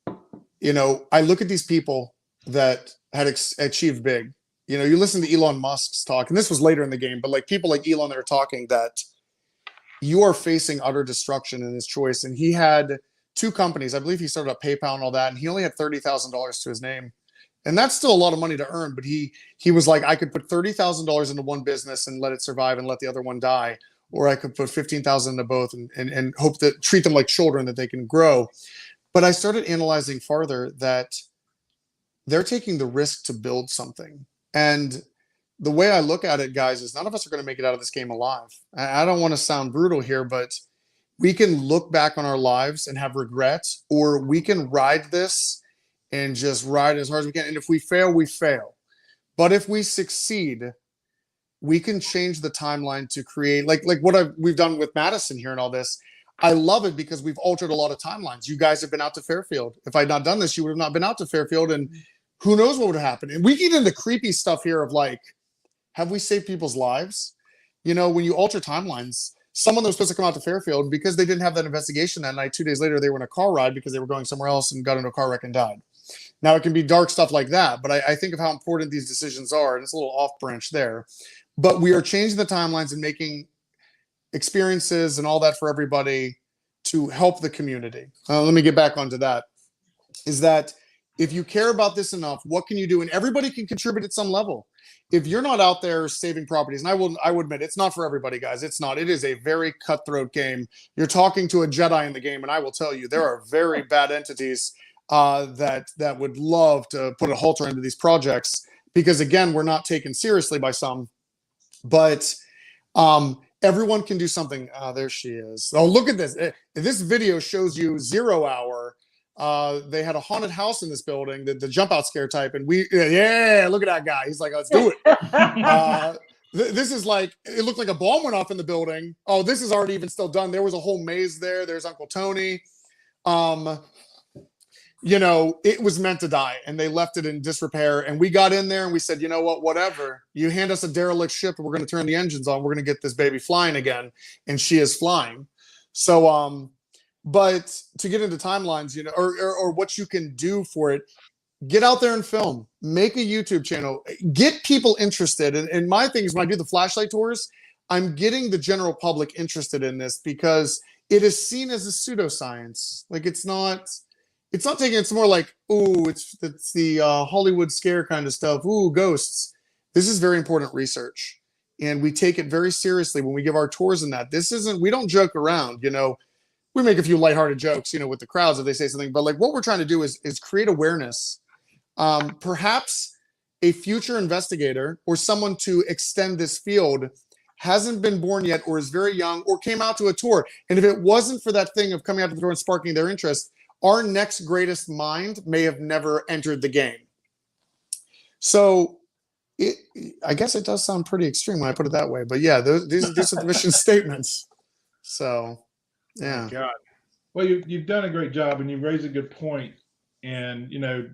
Speaker 4: I look at these people that had achieved big. You listen to Elon Musk's talk, and this was later in the game, but like people like Elon that are talking that you are facing utter destruction in his choice. And he had 2 companies. I believe he started up PayPal and all that, and he only had $30,000 to his name. And that's still a lot of money to earn, but he was like, I could put $30,000 into one business and let it survive and let the other one die, or I could put 15,000 into both and hope that treat them like children that they can grow. But I started analyzing farther that they're taking the risk to build something. And the way I look at it, guys, is none of us are going to make it out of this game alive. I don't want to sound brutal here, but we can look back on our lives and have regrets, or we can ride this and just ride as hard as we can. And if we fail, we fail. But if we succeed, we can change the timeline to create like what we've done with Madison here and all this. I love it because we've altered a lot of timelines. You guys have been out to Fairfield. If I had not done this, you would have not been out to Fairfield, and who knows what would have happened. And we get into creepy stuff here of like, have we saved people's lives? When you alter timelines, someone that was supposed to come out to Fairfield, because they didn't have that investigation that night, 2 days later, they were in a car ride because they were going somewhere else and got into a car wreck and died. Now, it can be dark stuff like that, but I think of how important these decisions are, and it's a little off branch there. But we are changing the timelines and making experiences and all that for everybody to help the community. Let me get back onto that. Is that if you care about this enough, what can you do? And everybody can contribute at some level. If you're not out there saving properties, and I will admit, it's not for everybody, guys. It's not. It is a very cutthroat game. You're talking to a Jedi in the game, and I will tell you, there are very bad entities that would love to put a halter into these projects, because again, we're not taken seriously by some. But everyone can do something. There she is. Oh, look at this. This video shows you 0 hour. They had a haunted house in this building, the jump out scare type, and look at that guy. He's like, let's do it. This is like, it looked like a bomb went off in the building. Oh, this is already even still done. There was a whole maze there. There's Uncle Tony. You know, it was meant to die, and they left it in disrepair. And we got in there and we said, you know what, whatever. You hand us a derelict ship and we're going to turn the engines on. We're going to get this baby flying again. And she is flying. So, but to get into timelines, you know, or what you can do for it, get out there and film, make a YouTube channel, get people interested. And my thing is, when I do the flashlight tours, I'm getting the general public interested in this, because it is seen as a pseudoscience. Like, it's not taking, it's more like, ooh, it's the Hollywood scare kind of stuff. Ooh, ghosts. This is very important research, and we take it very seriously when we give our tours in that. We don't joke around, you know. We make a few lighthearted jokes, you know, with the crowds if they say something, but like, what we're trying to do is create awareness. Perhaps a future investigator or someone to extend this field hasn't been born yet, or is very young, or came out to a tour. And if it wasn't for that thing of coming out to the tour and sparking their interest, our next greatest mind may have never entered the game. So I guess it does sound pretty extreme when I put it that way, but yeah, these are the mission statements. So, yeah.
Speaker 2: Oh, God. Well, you've done a great job, and you've raised a good point. And, you know,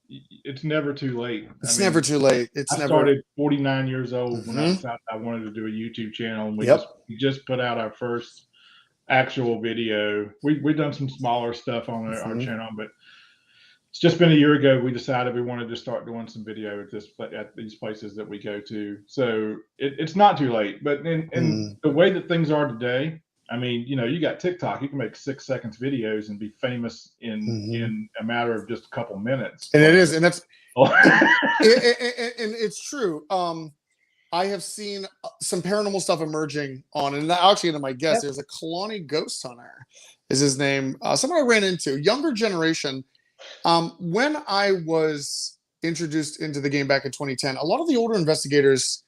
Speaker 2: it's never too late.
Speaker 4: It's never too late.
Speaker 2: I started 49 years old when I decided I wanted to do a YouTube channel, and we just put out our first actual video. We've done some smaller stuff on our channel, but it's just been a year ago we decided we wanted to start doing some video at these places that we go to. So it's not too late. But in the way that things are today, I mean, you know, you got TikTok. You can make 6 seconds videos and be famous in a matter of just a couple minutes.
Speaker 4: And it is, and that's and it's true. I have seen some paranormal stuff emerging on, and actually, into my guess, there's a Kalani Ghost Hunter, is his name. Someone I ran into, younger generation. When I was introduced into the game back in 2010, a lot of the older investigators,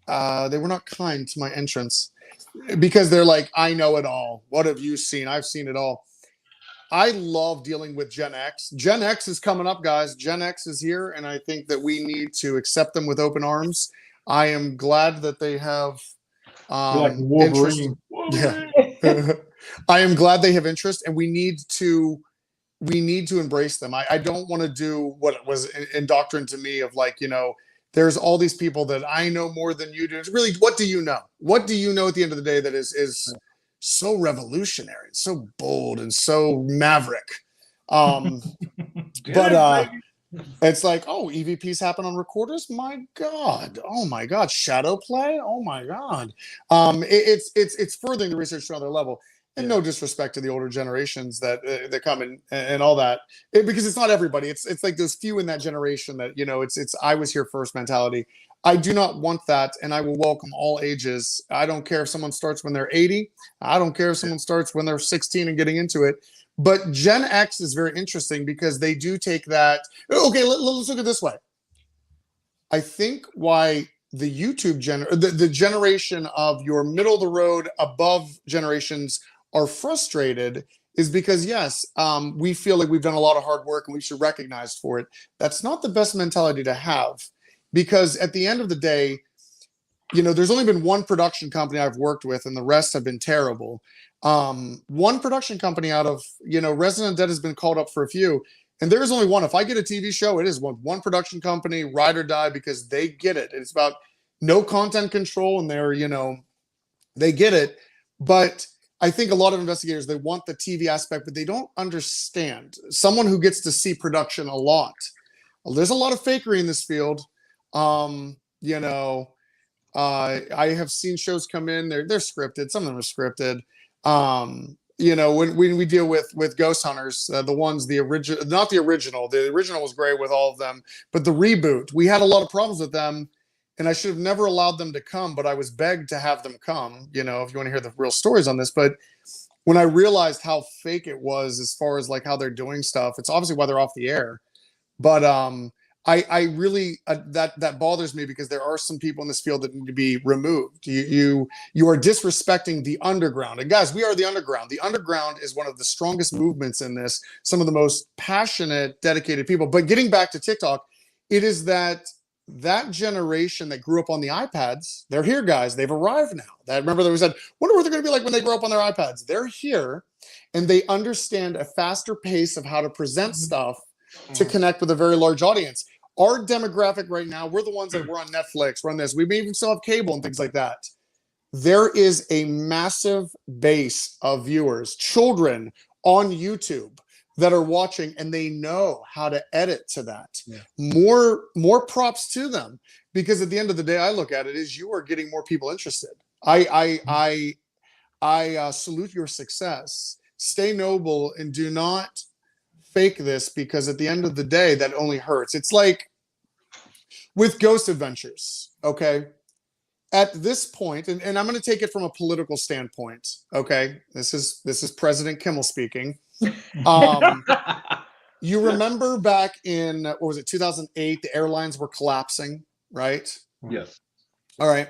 Speaker 4: they were not kind to my entrance, because they're like, I know it all. What have you seen? I've seen it all. I love dealing with Gen X. Gen X is coming up, guys. Gen X is here, and I think that we need to accept them with open arms. I am glad that they have
Speaker 2: like Wolverine.
Speaker 4: Yeah. I am glad they have interest, and we need to embrace them. I don't want to do what was indoctrinated to me of, like, you know, there's all these people that I know more than you do. It's really, what do you know? What do you know at the end of the day that is so revolutionary, so bold, and so maverick? But it's like, oh, EVPs happen on recorders? My God. Oh my God. Shadow play? Oh my God. It's furthering the research to another level. And no disrespect to the older generations that come and all that, because it's not everybody. It's like those few in that generation that, you know, it's I was here first mentality. I do not want that, and I will welcome all ages. I don't care if someone starts when they're 80. I don't care if someone starts when they're 16 and getting into it. But Gen X is very interesting because they do take that. Okay, let's look at it this way. I think why the YouTube the generation of your middle of the road above generations are frustrated is because, yes, we feel like we've done a lot of hard work and we should recognize for it. That's not the best mentality to have, because at the end of the day, you know, there's only been one production company I've worked with, and the rest have been terrible. One production company out of, you know, Resident Undead has been called up for a few, and there is only one. If I get a TV show, it is one production company, ride or die, because they get it. It's about no content control, and they're, you know, they get it. But I think a lot of investigators, they want the TV aspect, but they don't understand. Someone who gets to see production a lot. Well, there's a lot of fakery in this field. You know, I have seen shows come in, they're scripted. Some of them are scripted. You know, when we deal with Ghost Hunters, the ones, the original, not the original was great with all of them, but the reboot, we had a lot of problems with them. And I should have never allowed them to come, but I was begged to have them come, you know, if you want to hear the real stories on this. But when I realized how fake it was as far as like how they're doing stuff, it's obviously why they're off the air. But I really, that bothers me, because there are some people in this field that need to be removed. You are disrespecting the underground. And guys, we are the underground. The underground is one of the strongest movements in this, some of the most passionate, dedicated people. But getting back to TikTok, it is that generation that grew up on the iPads, they're here, guys. They've arrived now. Remember that we said, wonder what they're going to be like when they grow up on their iPads. They're here, and they understand a faster pace of how to present stuff to connect with a very large audience. Our demographic right now, we're the ones that we're on Netflix, we're on this. We may even still have cable and things like that. There is a massive base of viewers, children on YouTube, that are watching, and they know how to edit to that. Yeah. More props to them, because at the end of the day, I look at it as you are getting more people interested. I salute your success. Stay noble and do not fake this, because at the end of the day, that only hurts. It's like with Ghost Adventures, okay? At this point, and I'm going to take it from a political standpoint, okay? This is President Kimmel speaking. You remember back in, what was it, 2008, the airlines were collapsing, right?
Speaker 2: Yes.
Speaker 4: All right.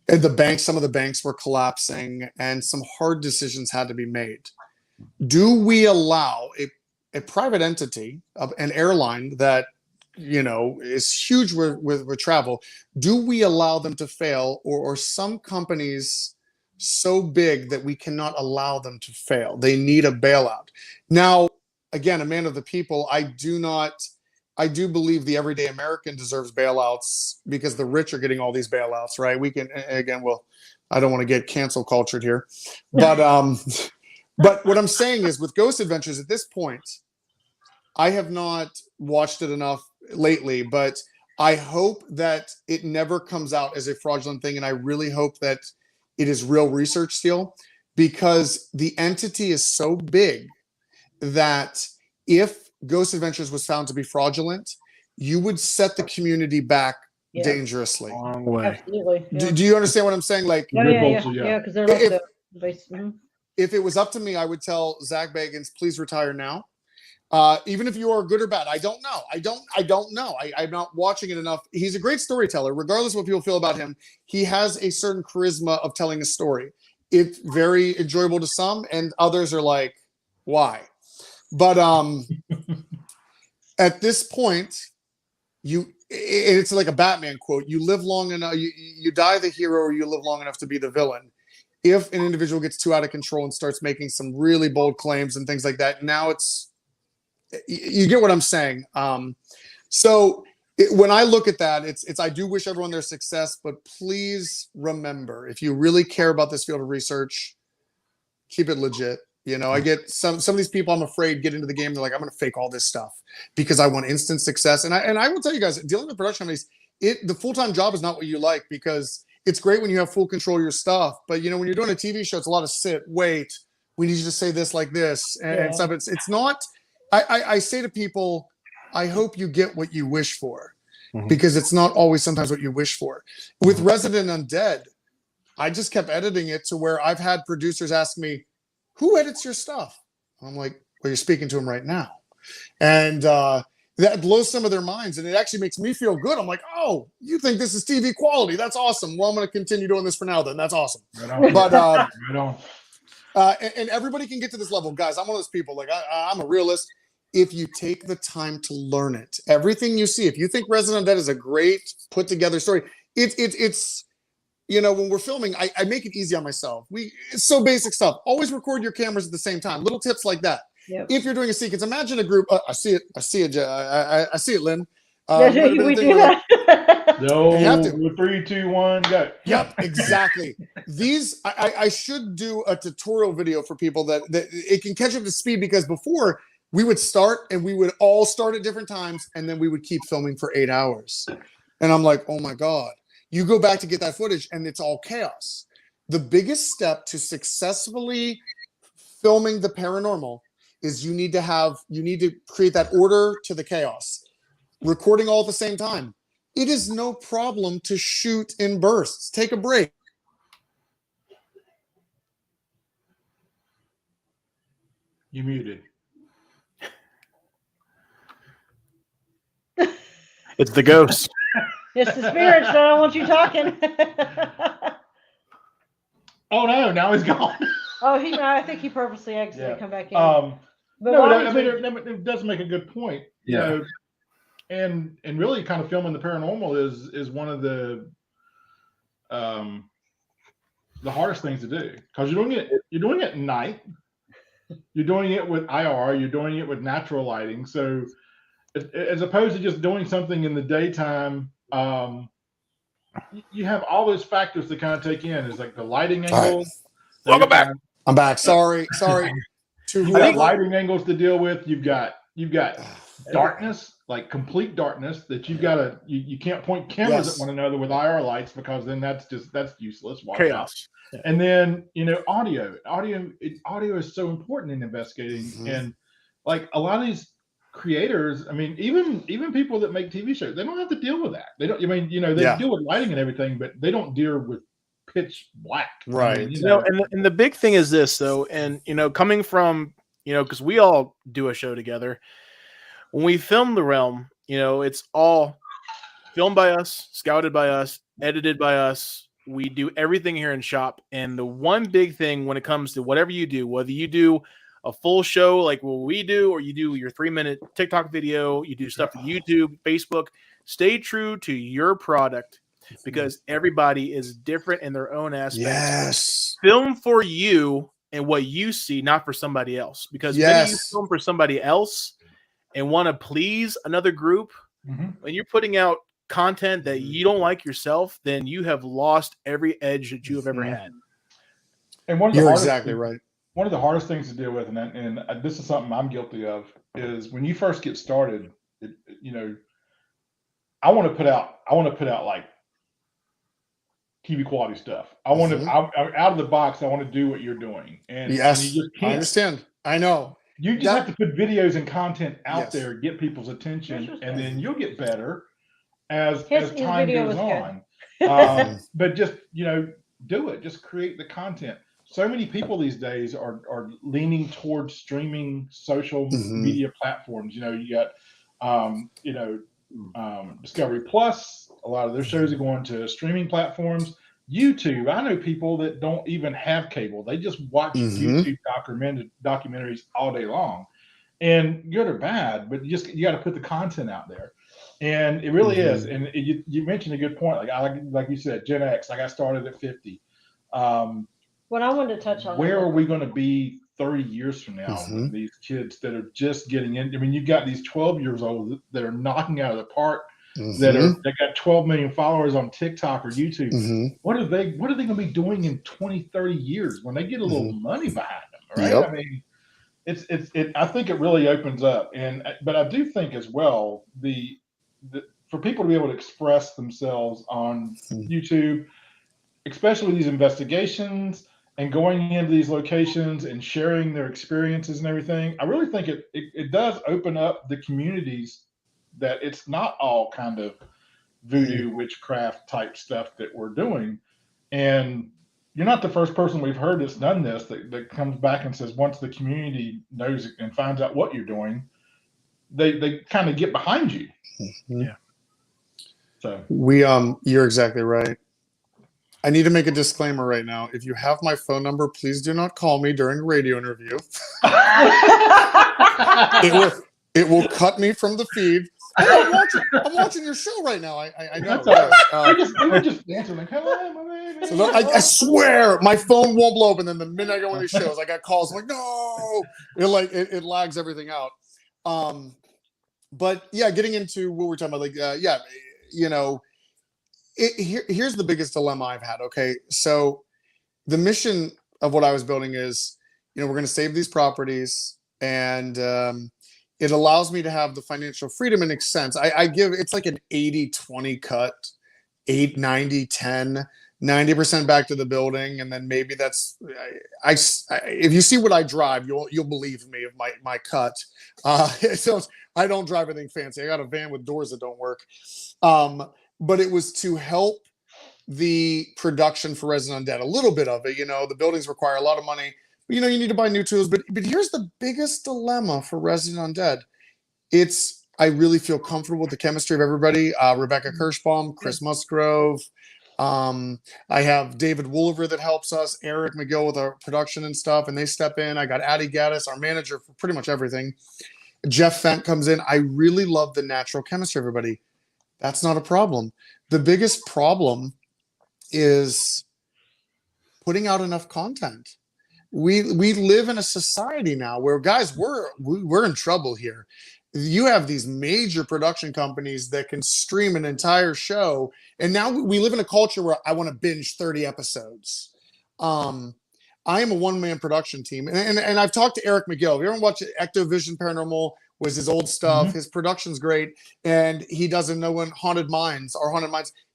Speaker 4: And some of the banks were collapsing, and some hard decisions had to be made. Do we allow a private entity, an airline that, you know, is huge with travel, do we allow them to fail, or some companies so big that we cannot allow them to fail? They need a bailout. Now, again, a man of the people, I do believe the everyday American deserves bailouts, because the rich are getting all these bailouts, right? We can, again, I don't want to get cancel cultured here, but but what I'm saying is, with Ghost Adventures at this point, I have not watched it enough lately, but I hope that it never comes out as a fraudulent thing, and I really hope that it is real research still, because the entity is so big that if Ghost Adventures was found to be fraudulent, you would set the community back dangerously.
Speaker 3: Long way.
Speaker 1: Absolutely. Yeah.
Speaker 4: Do you understand what I'm saying? Like,
Speaker 1: yeah, because they're like the base.
Speaker 4: If it was up to me, I would tell Zach Bagans, please retire now. Even if you are good or bad, I don't know. I don't know. I'm not watching it enough. He's a great storyteller, regardless of what people feel about him. He has a certain charisma of telling a story. It's very enjoyable to some, and others are like, why? But at this point, it's like a Batman quote. You live long enough, you die the hero, or you live long enough to be the villain. If an individual gets too out of control and starts making some really bold claims and things like that, now you get what I'm saying. So when I look at that, it's I do wish everyone their success, but please remember, if you really care about this field of research, keep it legit. You know, I get some of these people, I'm afraid, get into the game. They're like, I'm going to fake all this stuff because I want instant success. And I will tell you guys, dealing with production companies, the full-time job is not what you like, because it's great when you have full control of your stuff. But, you know, when you're doing a TV show, it's a lot of sit, wait, we need you to say this like this and stuff. It's not, I say to people, I hope you get what you wish for, because it's not always sometimes what you wish for. With Resident Undead, I just kept editing it to where I've had producers ask me, who edits your stuff? I'm like, well, you're speaking to them right now. And that blows some of their minds. And it actually makes me feel good. I'm like, oh, you think this is TV quality? That's awesome. Well, I'm going to continue doing this for now then. That's awesome. Right on. But right on. And everybody can get to this level. Guys, I'm one of those people. Like, I'm a realist. If you take the time to learn it, everything you see, if you think Resident Undead is a great put together story, it's you know, when we're filming, I make it easy on myself. It's so basic stuff. Always record your cameras at the same time. Little tips like that. Yep. If you're doing a sequence, imagine a group. I see it, Lynn.
Speaker 1: We do that.
Speaker 2: No,
Speaker 4: You have to.
Speaker 2: 3, 2, 1, go.
Speaker 4: Yep, exactly. These I should do a tutorial video for people that it can catch up to speed, because before we would start and we would all start at different times and then we would keep filming for 8 hours. And I'm like, oh my God. You go back to get that footage and it's all chaos. The biggest step to successfully filming the paranormal is you need to create that order to the chaos. Recording all at the same time. It is no problem to shoot in bursts. Take a break.
Speaker 2: You muted.
Speaker 3: It's the ghost.
Speaker 1: It's the spirits. I don't want you talking.
Speaker 2: Oh no! Now he's gone.
Speaker 1: I think he purposely exited and come back in. But
Speaker 2: it does make a good point. Yeah. You know, and really, kind of filming the paranormal is one of the hardest things to do, because you're doing it at night. You're doing it with IR. You're doing it with natural lighting. So, as opposed to just doing something in the daytime, you have all those factors to kind of take in. It's like the lighting angles.
Speaker 4: Right. Welcome back. I'm back. Sorry.
Speaker 2: You've got lighting angles to deal with. You've got darkness, like complete darkness, that you can't point cameras at one another with IR lights, because then that's useless.
Speaker 3: Chaos.
Speaker 2: Yeah. And then audio is so important in investigating, and like a lot of these creators, I mean, even people that make TV shows, they don't have to deal with that. They don't. I mean, they deal with lighting and everything, but they don't deal with pitch black.
Speaker 4: Right.
Speaker 2: I mean,
Speaker 3: and the big thing is this, though, and coming from because we all do a show together. When we film The Realm, it's all filmed by us, scouted by us, edited by us. We do everything here in shop. And the one big thing when it comes to whatever you do, whether you do a full show like what we do, or you do your 3-minute TikTok video, you do stuff for YouTube, Facebook, stay true to your product, because everybody is different in their own aspect.
Speaker 4: Yes.
Speaker 3: Film for you and what you see, not for somebody else. Because when you film for somebody else and want to please another group, when you're putting out content that you don't like yourself, then you have lost every edge that you have ever had.
Speaker 2: And
Speaker 4: you're exactly right.
Speaker 2: One of the hardest things to deal with, and this is something I'm guilty of, is when you first get started, I want to put out like TV quality stuff. I want to out of the box. I want to do what you're doing, and you just can't.
Speaker 4: I understand. I know.
Speaker 2: You just have to put videos and content out there, get people's attention, and then you'll get better as time goes on. But just do it. Just create the content. So many people these days are leaning towards streaming social media platforms. You got Discovery Plus. A lot of their shows are going to streaming platforms. YouTube. I know people that don't even have cable. They just watch YouTube documentaries all day long, and good or bad, but you got to put the content out there. And it really is. And you mentioned a good point. Like you said, Gen X. I got started at 50.
Speaker 1: What I wanted to touch on.
Speaker 2: Where are we going to be 30 years from now? With these kids that are just getting in. I mean, you've got these 12 years old that are knocking out of the park. They got 12 million followers on TikTok or YouTube. What are they going to be doing in 20, 30 years when they get a little money behind them? Right. I mean, I think it really opens up. But I do think as well, for people to be able to express themselves on YouTube, especially these investigations and going into these locations and sharing their experiences and everything, I really think it does open up the communities, that it's not all kind of voodoo witchcraft type stuff that we're doing. And you're not the first person we've heard that's done this, that comes back and says, once the community knows and finds out what you're doing, they kind of get behind you. Yeah. So
Speaker 4: you're exactly right. I need to make a disclaimer right now. If you have my phone number, please do not call me during a radio interview. It will cut me from the feed. I'm watching your show right now. I know.
Speaker 2: We're just dancing like, hello, my baby.
Speaker 4: So I swear my phone won't blow up, and then the minute I go on these shows, I got calls. I'm like, no, it lags everything out. But yeah, getting into what we're talking about, here's the biggest dilemma I've had. Okay, so the mission of what I was building is, we're going to save these properties, and it allows me to have the financial freedom in a sense. I give, it's like an 80-20 cut, 90-10, 90% back to the building, and then maybe that's if you see what I drive, you'll believe me of my cut. So I don't drive anything fancy. I got a van with doors that don't work. But it was to help the production for Resident Undead, a little bit of it. The buildings require a lot of money. You need to buy new tools. But here's the biggest dilemma for Resident Undead. I really feel comfortable with the chemistry of everybody. Rebecca Kirschbaum, Chris Musgrove. I have David Wooliver that helps us, Eric McGill with our production and stuff, and they step in. I got Addie Gaddis, our manager, for pretty much everything. Jeff Fent comes in. I really love the natural chemistry of everybody. That's not a problem. The biggest problem is putting out enough content. We live in a society now where, guys, we're in trouble here. You have these major production companies that can stream an entire show, and now we live in a culture where I want to binge 30 episodes. I am a one-man production team, and I've talked to Eric McGill. If you ever watch Ectovision Paranormal, was his old stuff. His production's great, and he doesn't know when Haunted Minds,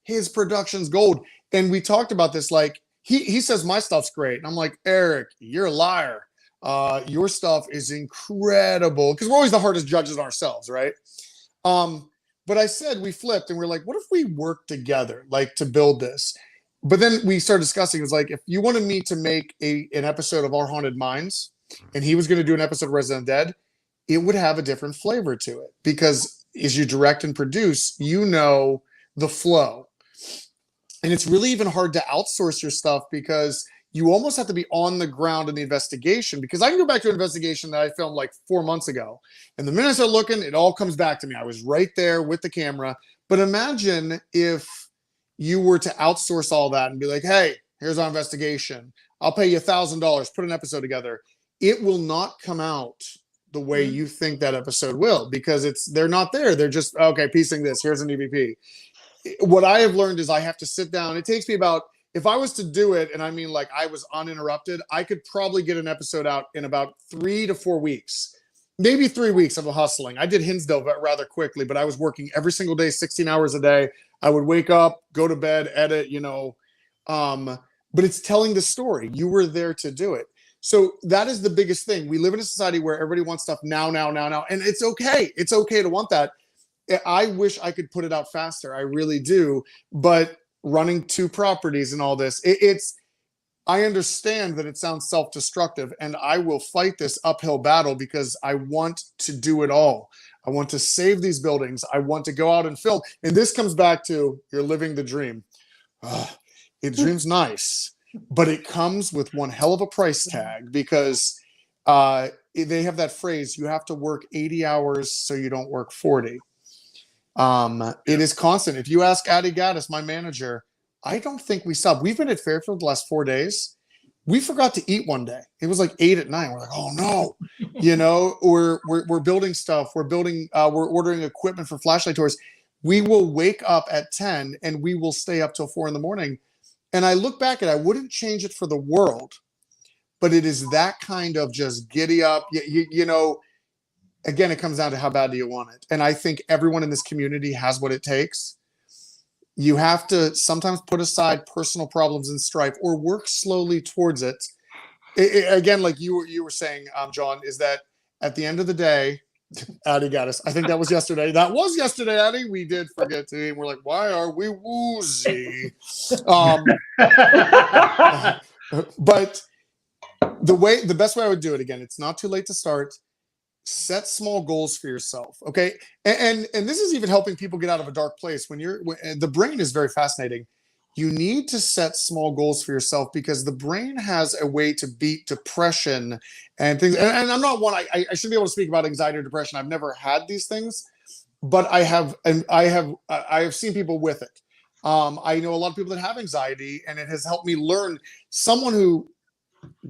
Speaker 4: his production's gold. And we talked about this, like he says my stuff's great, and I'm like, Eric, you're a liar. Your stuff is incredible, because we're always the hardest judges on ourselves, right? But I said, we flipped, and we're like, what if we work together, like, to build this? But then we started discussing, it was like, if you wanted me to make an episode of Our Haunted Minds, and he was going to do an episode of Resident Dead, it would have a different flavor to it, because as you direct and produce, the flow. And it's really even hard to outsource your stuff, because you almost have to be on the ground in the investigation, because I can go back to an investigation that I filmed like 4 months ago. And the minute I start looking, it all comes back to me. I was right there with the camera. But imagine if you were to outsource all that and be like, hey, here's our investigation. I'll pay you $1,000, put an episode together. It will not come out the way you think that episode will, because they're not there. They're just, okay, piecing this. Here's an EVP. What I have learned is I have to sit down. It takes me about, if I was to do it, and I mean, like, I was uninterrupted, I could probably get an episode out in about 3 to 4 weeks, maybe 3 weeks of hustling. I did Hinsdale rather quickly, but I was working every single day, 16 hours a day. I would wake up, go to bed, edit, but it's telling the story. You were there to do it. So that is the biggest thing. We live in a society where everybody wants stuff now. And it's okay. It's okay to want that. I wish I could put it out faster. I really do. But running 2 properties and all this, I understand that it sounds self-destructive, and I will fight this uphill battle, because I want to do it all. I want to save these buildings. I want to go out and film. And this comes back to, you're living the dream. The dream's nice, but it comes with one hell of a price tag, because they have that phrase, you have to work 80 hours so you don't work 40. It is constant. If you ask Addie Gaddis, my manager, I don't think we stopped. We've been at Fairfield the last 4 days. We forgot to eat one day. It was like 8 at night. We're like, oh no, we're building stuff. We're ordering equipment for flashlight tours. We will wake up at 10 and we will stay up till 4 a.m. And I look back I wouldn't change it for the world, but it is that kind of just giddy up, again, it comes down to how bad do you want it. And I think everyone in this community has what it takes. You have to sometimes put aside personal problems and strife, or work slowly towards it. Again, like you were saying, John, is that at the end of the day, Addie got us. I think that was yesterday. That was yesterday, Addie. We did forget to. And we're like, why are we woozy? But the best way I would do it, again, it's not too late to start. Set small goals for yourself, okay? And this is even helping people get out of a dark place. When the brain is very fascinating. You need to set small goals for yourself, because the brain has a way to beat depression and things. And I'm not one. I should be able to speak about anxiety or depression. I've never had these things, but I have seen people with it. I know a lot of people that have anxiety, and it has helped me learn. Someone who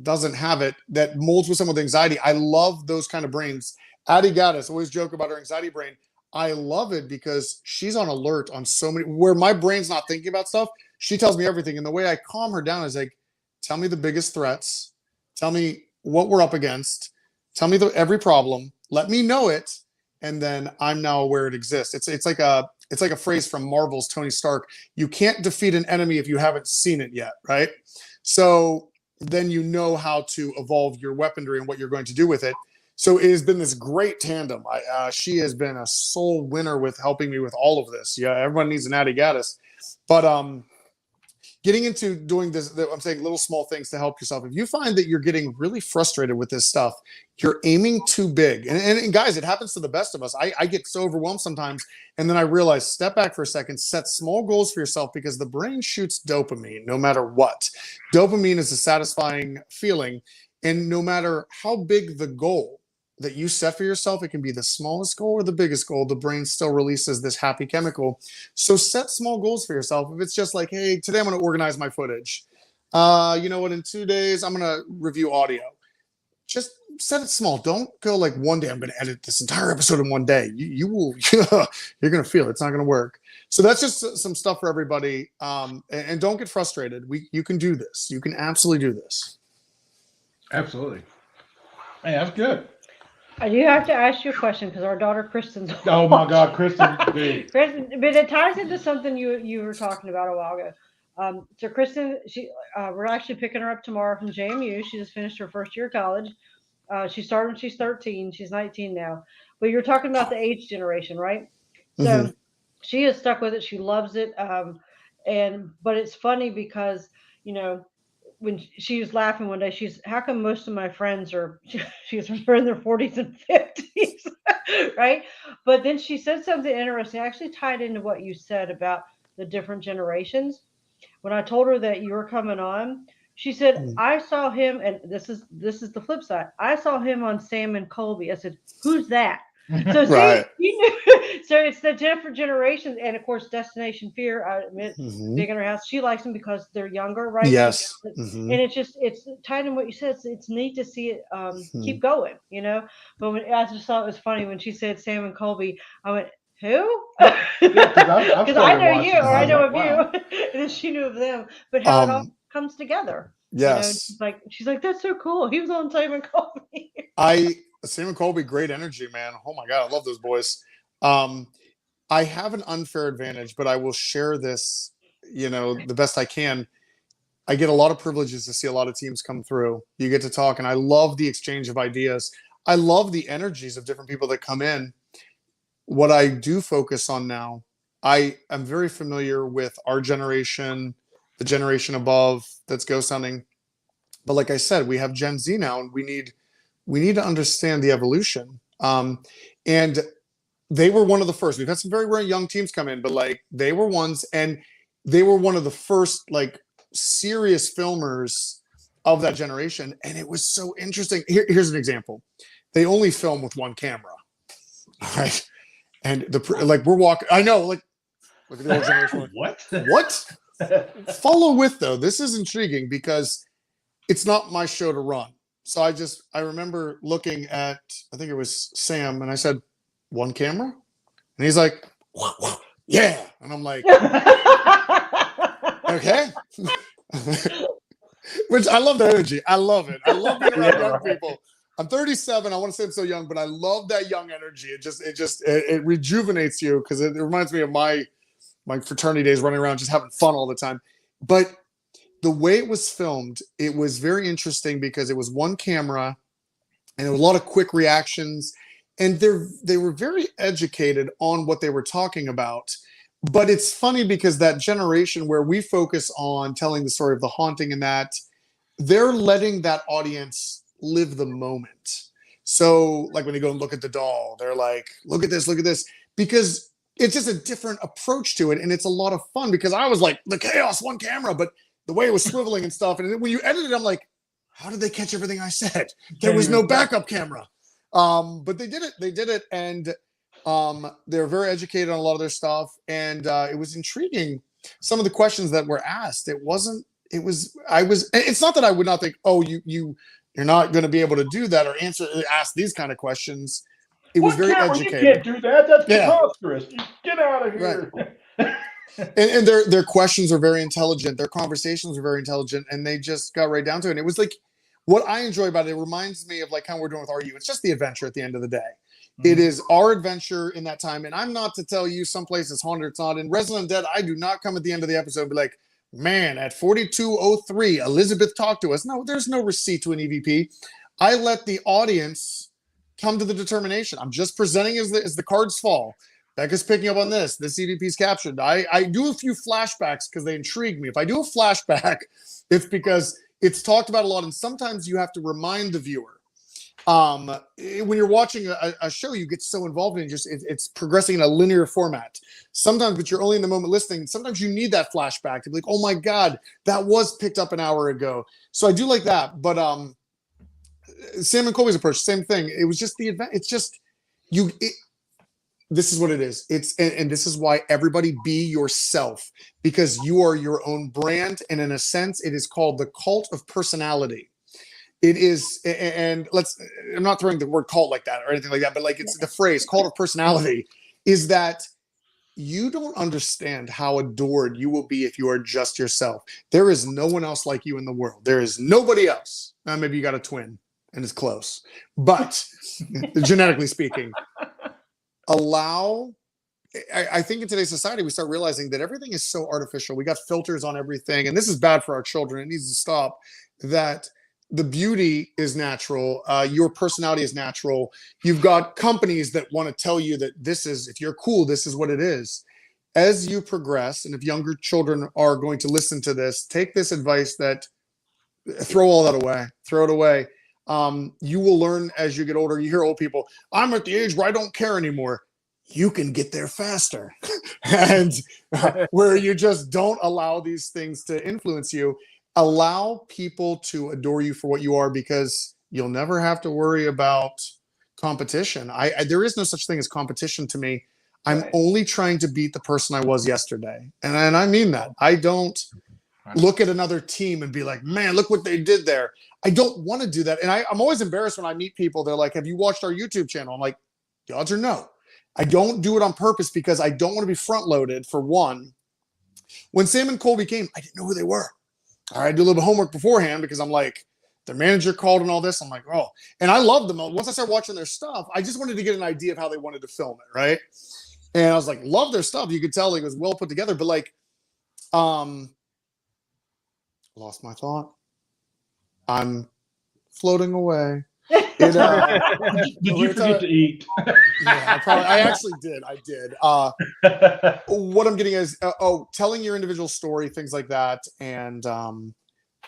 Speaker 4: doesn't have it, that molds with someone with anxiety. I love those kind of brains. Addie Gaddis always joke about her anxiety brain. I love it because she's on alert on so many, where my brain's not thinking about stuff. She tells me everything. And the way I calm her down is like, tell me the biggest threats. Tell me what we're up against. Tell me every problem. Let me know it. And then I'm now aware it exists. It's like a phrase from Marvel's Tony Stark. You can't defeat an enemy if you haven't seen it yet, right? So then you know how to evolve your weaponry and what you're going to do with it. So it has been this great tandem. She has been a sole winner with helping me with all of this. Yeah, everyone needs an Addie Gaddis. But getting into doing this, I'm saying little small things to help yourself. If you find that you're getting really frustrated with this stuff, you're aiming too big. And guys, it happens to the best of us. I get so overwhelmed sometimes. And then I realize, step back for a second, set small goals for yourself, because the brain shoots dopamine no matter what. Dopamine is a satisfying feeling. And no matter how big the goal that you set for yourself, it can be the smallest goal or the biggest goal, the brain still releases this happy chemical. So set small goals for yourself. If it's just like, hey, today I'm going to organize my footage. You know what, in 2 days, I'm going to review audio. Just set it small. Don't go like, one day I'm going to edit this entire episode in one day. You will, you're going to feel it. It's not going to work. So that's just some stuff for everybody. And don't get frustrated. You can do this. You can absolutely do this.
Speaker 2: Absolutely. Man, that's good.
Speaker 1: I do have to ask you a question because our daughter Kristen's.
Speaker 2: Oh my God, Kristen.
Speaker 1: Kristen, but it ties into something you were talking about a while ago. So Kristen, we're actually picking her up tomorrow from JMU. She just finished her first year of college. She started when she's 13. She's 19 now. But you're talking about the age generation, right? So she is stuck with it. She loves it. But it's funny because, when she was laughing one day, how come most of my friends are in their 40s and 50s, right? But then she said something interesting, actually tied into what you said about the different generations. When I told her that you were coming on, she said, I saw him, and this is the flip side. I saw him on Sam and Colby. I said, who's that? So
Speaker 4: right.
Speaker 1: You knew. So it's the different generations, and of course, Destination Fear. I admit, big in her house. She likes them because they're younger, right?
Speaker 4: Yes.
Speaker 1: And it's tied in what you said. It's neat to see it keep going, But I just thought it was funny when she said Sam and Colby. I went, who? Because I know you, or I know of you, and then she knew of them. But how it all comes together.
Speaker 4: Yes.
Speaker 1: She's like, that's so cool. He was on Sam and Colby.
Speaker 4: Sam and Colby, great energy, man. Oh my God, I love those boys. I have an unfair advantage, but I will share this, the best I can. I get a lot of privileges to see a lot of teams come through. You get to talk, and I love the exchange of ideas. I love the energies of different people that come in. What I do focus on now, I am very familiar with our generation, the generation above that's ghost hunting. But like I said, we have Gen Z now, and we need to understand the evolution. And they were one of the first. We've had some very, very young teams come in, but they were ones, and they were one of the first serious filmers of that generation. And it was so interesting. Here's an example. They only film with one camera. All right. And we're walking. I know, look at the old generation. What? Follow with, though. This is intriguing because it's not my show to run. So I remember looking at, I think it was Sam, and I said, one camera? And he's like, yeah. And I'm like, okay. Which I love the energy. I love it. I love being around young people. I'm 37. I want to say I'm so young, but I love that young energy. It rejuvenates you because it reminds me of my fraternity days running around just having fun all the time. But the way it was filmed, it was very interesting because it was one camera and there was a lot of quick reactions, and they were very educated on what they were talking about. But it's funny because that generation where we focus on telling the story of the haunting and that, they're letting that audience live the moment. So when they go and look at the doll, they're like, look at this, because it's just a different approach to it. And it's a lot of fun because I was like, the chaos, one camera, but the way it was swiveling and stuff. And when you edit it, I'm like, how did they catch everything I said? There was no backup camera. But they did it. And they're very educated on a lot of their stuff. And it was intriguing. Some of the questions that were asked, it's not that I would not think, oh, you're not going to be able to do that or ask these kind of questions. it was very educated.
Speaker 2: You can't do that. That's preposterous. Get out of here.
Speaker 4: Right. and their questions are very intelligent. Their conversations are very intelligent, and they just got right down to it. And it was like, what I enjoy about it reminds me of like how we're doing with RU. It's just the adventure at the end of the day. Mm-hmm. It is our adventure in that time. And I'm not to tell you someplace is haunted, it's not. In Resident Undead, I do not come at the end of the episode and be like, man, at 42:03, Elizabeth talked to us. No, there's no receipt to an EVP. I let the audience come to the determination. I'm just presenting as the cards fall. Becca's picking up on this. This EVP's captured. I do a few flashbacks because they intrigue me. If I do a flashback, it's because it's talked about a lot, and sometimes you have to remind the viewer. When you're watching a show, you get so involved in it, it's progressing in a linear format. Sometimes, but you're only in the moment listening. Sometimes you need that flashback to be like, oh my God, that was picked up an hour ago. So I do like that. But Sam and Colby's approach, same thing. It was just the event. It's just this is what it is. And this is why everybody be yourself, because you are your own brand. And in a sense, it is called the cult of personality. It is, and I'm not throwing the word cult like that or anything like that, but like it's the phrase cult of personality is that you don't understand how adored you will be if you are just yourself. There is no one else like you in the world. There is nobody else. Now, maybe you got a twin and it's close, but genetically speaking, I think in today's society, we start realizing that everything is so artificial. We got filters on everything, and this is bad for our children. It needs to stop. That the beauty is natural. Your personality is natural. You've got companies that want to tell you that this is, if you're cool, this is what it is. As you progress, and if younger children are going to listen to this, take this advice that throw all that away. Throw it away. You will learn as you get older. You hear old people, I'm at the age where I don't care anymore. You can get there faster. And where you just don't allow these things to influence you. Allow people to adore you for what you are, because you'll never have to worry about competition. There is no such thing as competition to me. I'm only trying to beat the person I was yesterday. And I mean that. I don't look at another team and be like, man, look what they did there. I don't want to do that. And I'm always embarrassed when I meet people. They're like, have you watched our YouTube channel? I'm like, the odds are no. I don't do it on purpose because I don't want to be front loaded. For one, when Sam and Colby came, I didn't know who they were. I do a little bit of homework beforehand because I'm like, their manager called and all this. I'm like, oh, and I love them. Once I started watching their stuff, I just wanted to get an idea of how they wanted to film it, right? And I was like, love their stuff. You could tell it was well put together, but like, lost my thought. I'm floating away. Did
Speaker 2: you forget to eat?
Speaker 4: Yeah, I actually did. I did. What I'm getting is, telling your individual story, things like that, and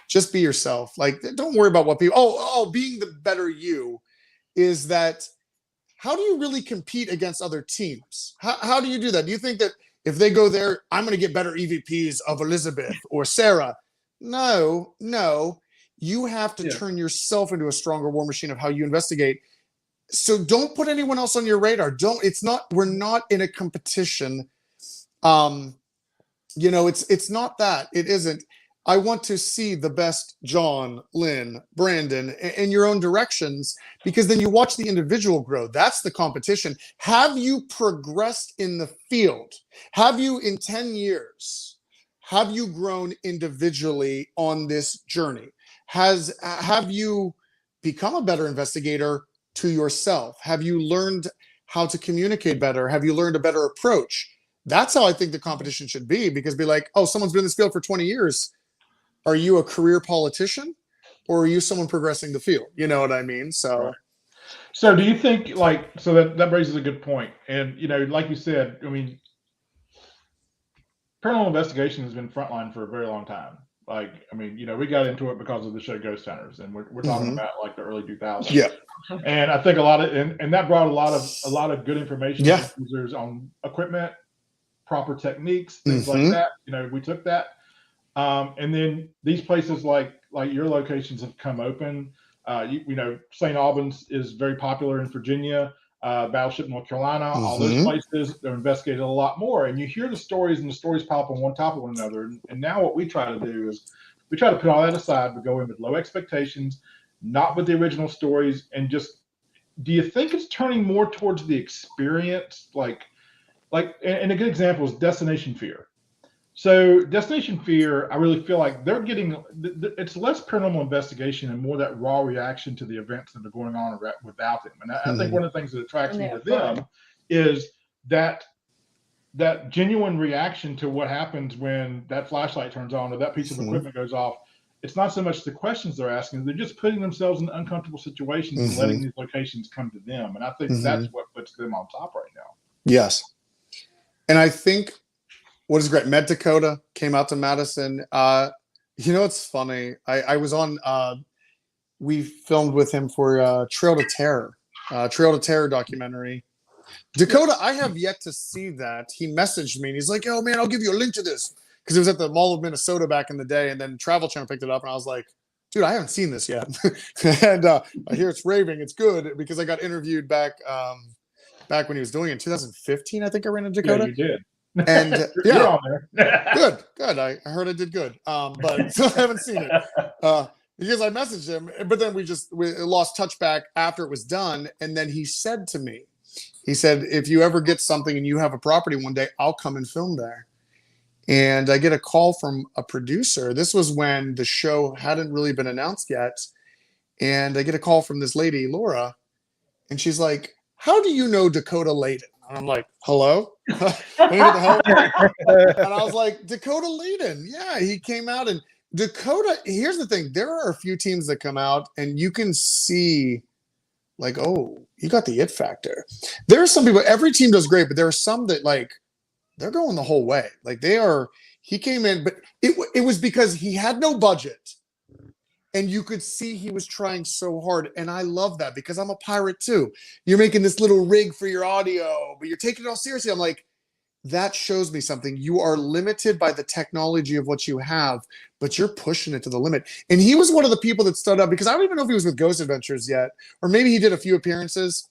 Speaker 4: just be yourself. Like, don't worry about what people. Being the better you is that. How do you really compete against other teams? How do you do that? Do you think that if they go there, I'm going to get better EVPs of Elizabeth or Sarah? No. You have to turn yourself into a stronger war machine of how you investigate. So don't put anyone else on your radar. We're not in a competition. It's not that. It isn't. I want to see the best John, Lynn, Brandon in your own directions, because then you watch the individual grow. That's the competition. Have you progressed in the field? Have you, in 10 years, have you grown individually on this journey? Have you become a better investigator to yourself? Have you learned how to communicate better? Have you learned a better approach? That's how I think the competition should be, because be like, oh, someone's been in this field for 20 years. Are you a career politician, or are you someone progressing the field? You know what I mean? So
Speaker 2: do you think that raises a good point. And, like you said, I mean, paranormal investigation has been frontline for a very long time. Like, I mean, we got into it because of the show Ghost Hunters, and we're talking about like the early 2000s.
Speaker 4: Yeah.
Speaker 2: And I think a lot of, and that brought a lot of good information to users on equipment, proper techniques, things like that. We took that. And then these places like your locations have come open. St. Albans is very popular in Virginia, Battleship, North Carolina, all those places, they're investigated a lot more. And you hear the stories, and the stories pop on one top of one another. And now what we try to do is we try to put all that aside. We go in with low expectations, not with the original stories, and just do you think it's turning more towards the experience? And a good example is Destination Fear. So Destination Fear, I really feel like they're getting, it's less paranormal investigation and more that raw reaction to the events that are going on without them. And I think one of the things that attracts me to them is that genuine reaction to what happens when that flashlight turns on or that piece of equipment goes off. It's not so much the questions they're asking, they're just putting themselves in uncomfortable situations and letting these locations come to them. And I think that's what puts them on top right now.
Speaker 4: Yes. And I think what is great, Med Dakota came out to Madison. It's funny. I was on, we filmed with him for Trail to Terror documentary. Dakota, I have yet to see that. He messaged me and he's like, "Oh man, I'll give you a link to this." Because it was at the Mall of Minnesota back in the day, and then Travel Channel picked it up, and I was like, "Dude, I haven't seen this yet." And I hear it's raving. It's good because I got interviewed back when he was doing it in 2015. I think I ran into Dakota.
Speaker 2: Yeah, you did.
Speaker 4: And
Speaker 2: You're on there.
Speaker 4: good. I heard I did good, but still haven't seen it because I messaged him. But then we lost touch back after it was done, and then he said to me, "If you ever get something and you have a property one day, I'll come and film there." And I get a call from a producer. This was when the show hadn't really been announced yet. And I get a call from this lady, Laura, and she's like, "How do you know Dakota Layden?" And I'm like, "Hello?" And I was like, "Dakota Layden. Yeah, he came out." And Dakota, here's the thing. There are a few teams that come out and you can see like, oh, you got the it factor. There are some people, every team does great, but there are some that like, they're going the whole way. Like he came in, but it was because he had no budget and you could see he was trying so hard. And I love that because I'm a pirate too. You're making this little rig for your audio, but you're taking it all seriously. I'm like, that shows me something. You are limited by the technology of what you have, but you're pushing it to the limit. And he was one of the people that stood up because I don't even know if he was with Ghost Adventures yet, or maybe he did a few appearances.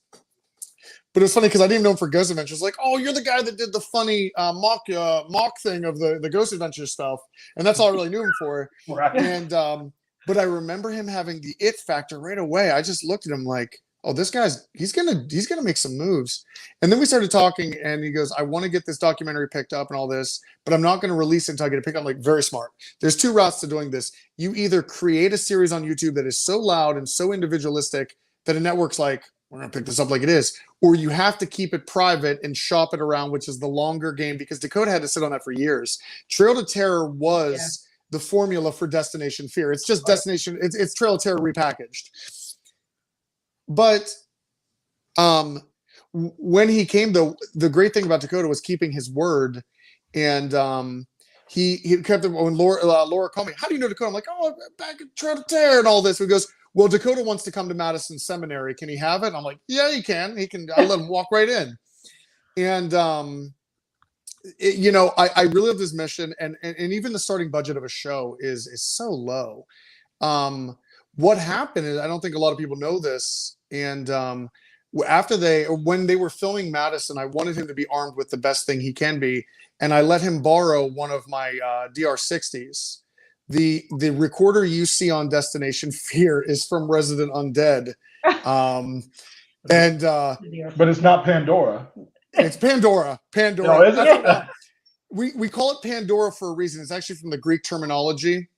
Speaker 4: But it was funny because I didn't even know him for Ghost Adventures. Like, oh, you're the guy that did the funny mock thing of the Ghost Adventures stuff, and that's all I really knew him for.
Speaker 2: Right.
Speaker 4: And but I remember him having the it factor right away. I just looked at him like, oh, this guy's he's gonna make some moves. And then we started talking, and he goes, I want to get this documentary picked up and all this, but I'm not going to release it until I get it picked up. I'm like, very smart. There's two routes to doing this. You either create a series on YouTube that is so loud and so individualistic that a network's like, we're going to pick this up like it is, or you have to keep it private and shop it around, which is the longer game, because Dakota had to sit on that for years. Trail to Terror was the formula for Destination Fear. It's just Destination. It's Trail to Terror repackaged. But when he came, the great thing about Dakota was keeping his word, and he kept him. When Laura called me, how do you know Dakota? I'm like, oh, back at Trail to Terror and all this. He goes, well, Dakota wants to come to Madison Seminary. Can he have it? And I'm like, yeah, he can. He can. I'll let him walk right in. And I really love this mission, and even the starting budget of a show is so low. What happened is, I don't think a lot of people know this, and when they were filming Madison, I wanted him to be armed with the best thing he can be, and I let him borrow one of my DR60s. The recorder you see on Destination Fear is from Resident Undead,
Speaker 2: but it's not Pandora.
Speaker 4: It's Pandora.
Speaker 2: No, is it?
Speaker 4: We call it Pandora for a reason. It's actually from the Greek terminology.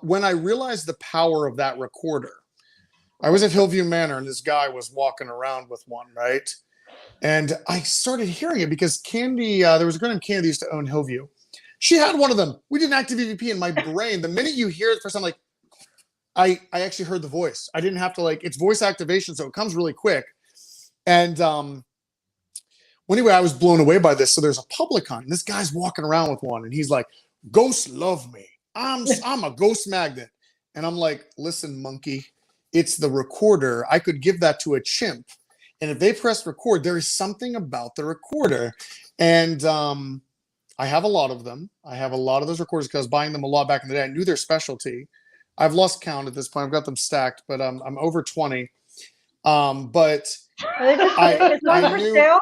Speaker 4: When I realized the power of that recorder, I was at Hillview Manor and this guy was walking around with one, right? And I started hearing it because Candy, there was a girl named Candy used to own Hillview. She had one of them. We did an active EVP in my brain. The minute you hear it first, I'm like, I actually heard the voice. I didn't have to it's voice activation, so it comes really quick. And anyway, I was blown away by this. So there's a Publicon. This guy's walking around with one, and he's like, "Ghosts love me. I'm a ghost magnet." And I'm like, "Listen, monkey, it's the recorder. I could give that to a chimp, and if they press record, there is something about the recorder." And I have a lot of them. I have a lot of those recorders because I was buying them a lot back in the day. I knew their specialty. I've lost count at this point. I've got them stacked, but I'm over 20. But
Speaker 1: it's not for sale.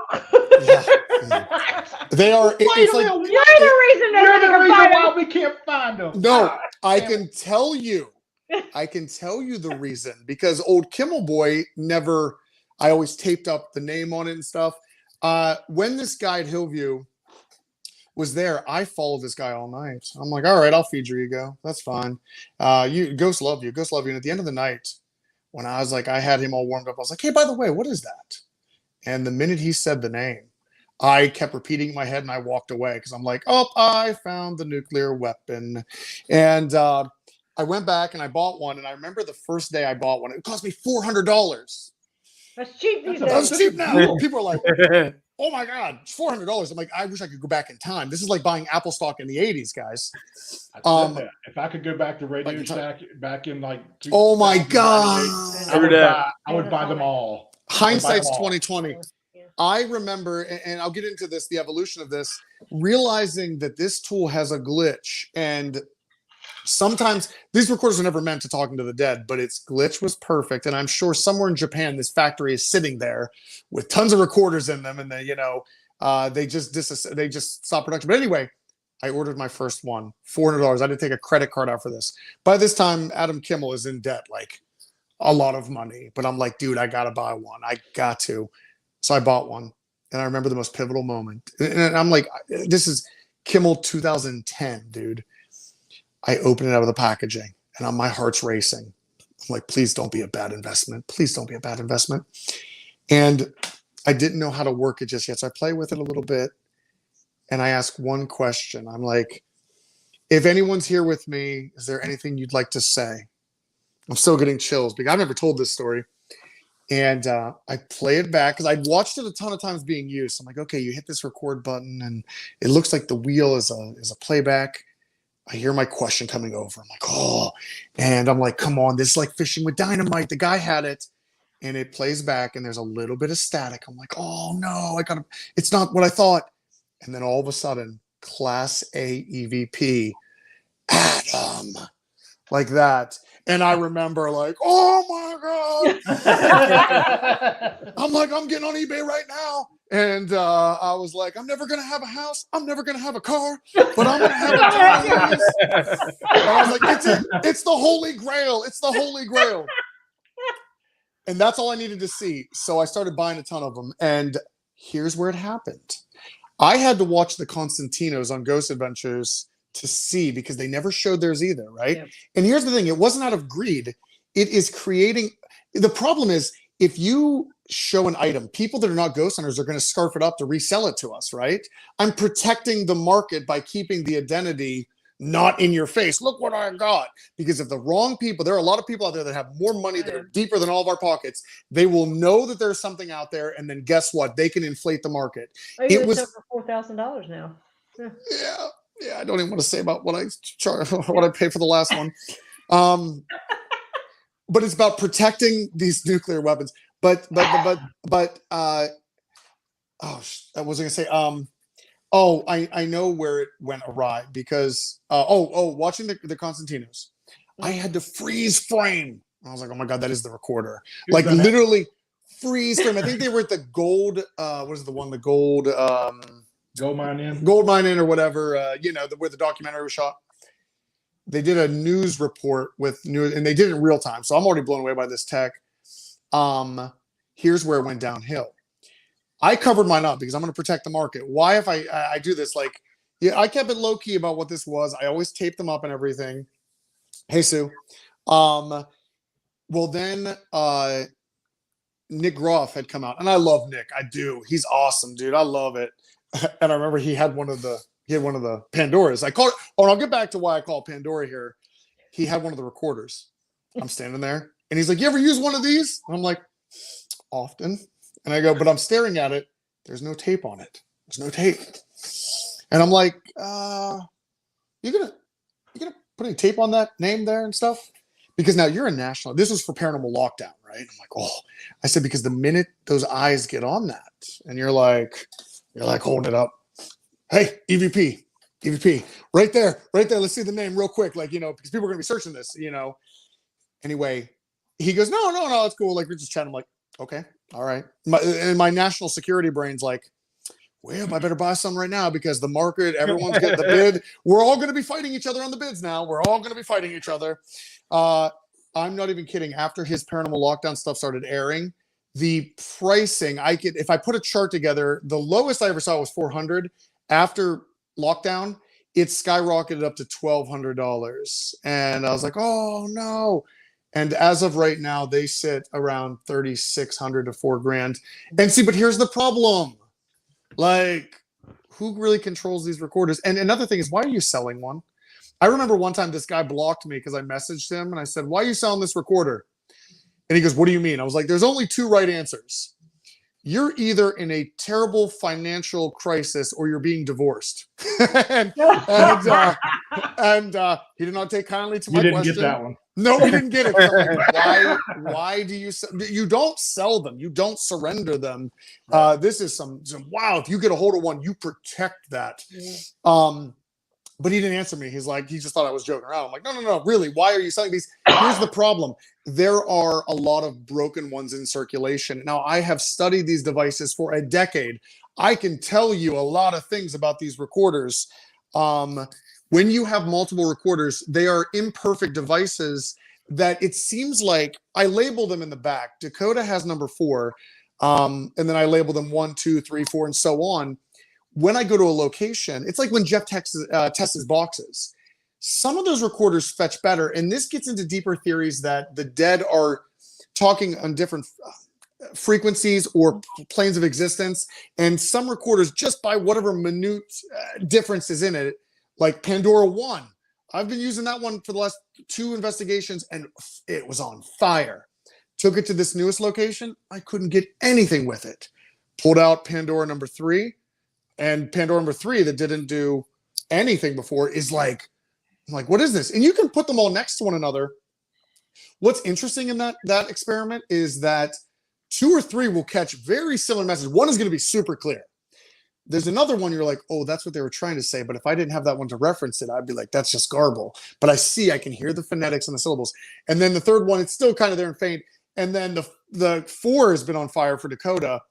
Speaker 4: They are.
Speaker 2: You're the reason why we can't find them.
Speaker 4: No, I can tell you the reason, because old Kimmel boy never. I always taped up the name on it and stuff. When this guy at Hillview was there, I followed this guy all night. I'm like, all right, I'll feed your ego. That's fine. Ghosts love you. Ghosts love you. And at the end of the night, when I was like, I had him all warmed up, I was like, hey, by the way, what is that? And the minute he said the name, I kept repeating in my head and I walked away because I'm like, oh, I found the nuclear weapon. And I went back and I bought one. And I remember the first day I bought one, it cost me $400.
Speaker 1: That's cheap these days.
Speaker 4: That's cheap now. People are like, oh my God, it's $400. I'm like, I wish I could go back in time. This is like buying Apple stock in the 80s, guys.
Speaker 2: If I could go back to Radio Shack back in like,
Speaker 4: oh my God,
Speaker 2: I would buy them all.
Speaker 4: Hindsight's 2020. I remember, and I'll get into this, the evolution of this, realizing that this tool has a glitch. And sometimes these recorders are never meant to talking to the dead, but its glitch was perfect. And I'm sure somewhere in Japan, this factory is sitting there with tons of recorders in them. And they, they just stopped production. But anyway, I ordered my first one, $400. I didn't take a credit card out for this. By this time, Adam Kimmel is in debt, like a lot of money. But I'm like, dude, I got to buy one. I got to. So I bought one. And I remember the most pivotal moment. And I'm like, this is Kimmel 2010, dude. I open it out of the packaging and my heart's racing. I'm like, please don't be a bad investment. Please don't be a bad investment. And I didn't know how to work it just yet. So I play with it a little bit and I ask one question. I'm like, if anyone's here with me, is there anything you'd like to say? I'm still getting chills because I've never told this story. And I play it back because I'd watched it a ton of times being used. I'm like, okay, you hit this record button and it looks like the wheel is a playback. I hear my question coming over. I'm like, oh, and I'm like, come on, this is like fishing with dynamite. The guy had it, and it plays back, and there's a little bit of static. I'm like, oh no, it's not what I thought. And then all of a sudden, Class A EVP, Adam, like that. And I remember like, oh my God. I'm like, I'm getting on eBay right now. And I was like, I'm never going to have a house. I'm never going to have a car, but I'm going to have a house. And I was like, it's the Holy Grail. It's the Holy Grail. And that's all I needed to see. So I started buying a ton of them. And here's where it happened. I had to watch the Constantinos on Ghost Adventures to see because they never showed theirs either, right? Yeah. And here's the thing. It wasn't out of greed. It is creating. The problem is if you show an item, people that are not ghost hunters are going to scarf it up to resell it to us, right? I'm protecting the market by keeping the identity not in your face. Look what I got. Because if the wrong people, there are a lot of people out there that have more money that are deeper than all of our pockets. They will know that there's something out there, and then guess what? They can inflate the market.
Speaker 1: It was over $4,000 now.
Speaker 4: Yeah, I don't even want to say about what I charge, what I pay for the last one. But it's about protecting these nuclear weapons. But I was going to say, I know where it went awry because, watching the Constantinos, I had to freeze frame. I was like, oh my God, that is the recorder. Like literally freeze frame. I think they were at the gold, what is the one? The gold,
Speaker 2: Gold Mine
Speaker 4: Inn or whatever, where the documentary was shot. They did a news report and they did it in real time. So I'm already blown away by this tech. Here's where it went downhill. I covered mine up because I'm going to protect the market. Why, if I do this, like, yeah, I kept it low key about what this was. I always taped them up and everything. Hey, Sue. Well, then Nick Groff had come out, and I love Nick. I do. He's awesome, dude. I love it. And I remember he had one of the Pandoras. I call it. Oh, and I'll get back to why I call it Pandora here. He had one of the recorders. I'm standing there, and he's like, "You ever use one of these?" And I'm like, "Often." And I go, "But I'm staring at it. There's no tape on it. There's no tape." And I'm like, "You gonna put any tape on that name there and stuff?" Because now you're a national. This was for Paranormal Lockdown, right? I'm like, "Oh," I said, because the minute those eyes get on that, and you're like holding it up. Hey, EVP, right there. Let's see the name real quick. Like, because people are going to be searching this, Anyway, he goes, no, it's cool. Like, we're just chatting. I'm like, okay, all right. My national security brain's like, well, I better buy some right now because the market, everyone's getting the bid. We're all going to be fighting each other on the bids now. We're all going to be fighting each other. I'm not even kidding. After his Paranormal Lockdown stuff started airing, the pricing, if I put a chart together, the lowest I ever saw was $400. After lockdown, it skyrocketed up to $1,200. And I was like, oh no. And as of right now, they sit around $3,600 to $4,000. And see, but here's the problem. Like, who really controls these recorders? And another thing is, why are you selling one? I remember one time this guy blocked me because I messaged him and I said, why are you selling this recorder? And he goes, what do you mean? I was like, there's only two right answers. You're either in a terrible financial crisis or you're being divorced. and he did not take kindly to my question. You didn't
Speaker 2: get that one.
Speaker 4: No, we didn't get it. Like, why do you don't sell them? You don't surrender them. This is some wow. If you get a hold of one, you protect that. But he didn't answer me. He's like, he just thought I was joking around. I'm like, no, really. Why are you selling these? Here's the problem. There are a lot of broken ones in circulation. Now, I have studied these devices for a decade. I can tell you a lot of things about these recorders. When you have multiple recorders, they are imperfect devices that it seems like I label them in the back. Dakota has number 4, and then I label them 1, 2, 3, 4, and so on. When I go to a location, it's like when Jeff tests his boxes. Some of those recorders fetch better, and this gets into deeper theories that the dead are talking on different frequencies or planes of existence, and some recorders, just by whatever minute difference is in it, like Pandora 1. I've been using that one for the last 2 investigations, and it was on fire. Took it to this newest location. I couldn't get anything with it. Pulled out Pandora number 3, and Pandora number 3 that didn't do anything before is like, I'm like, what is this? And you can put them all next to one another. What's interesting in that experiment is that 2 or 3 will catch very similar messages. One is going to be super clear. There's another one you're like, oh, that's what they were trying to say. But if I didn't have that one to reference it, I'd be like, that's just garble. But I can hear the phonetics and the syllables. And then the third one, it's still kind of there and faint. And then the 4 has been on fire for Dakota.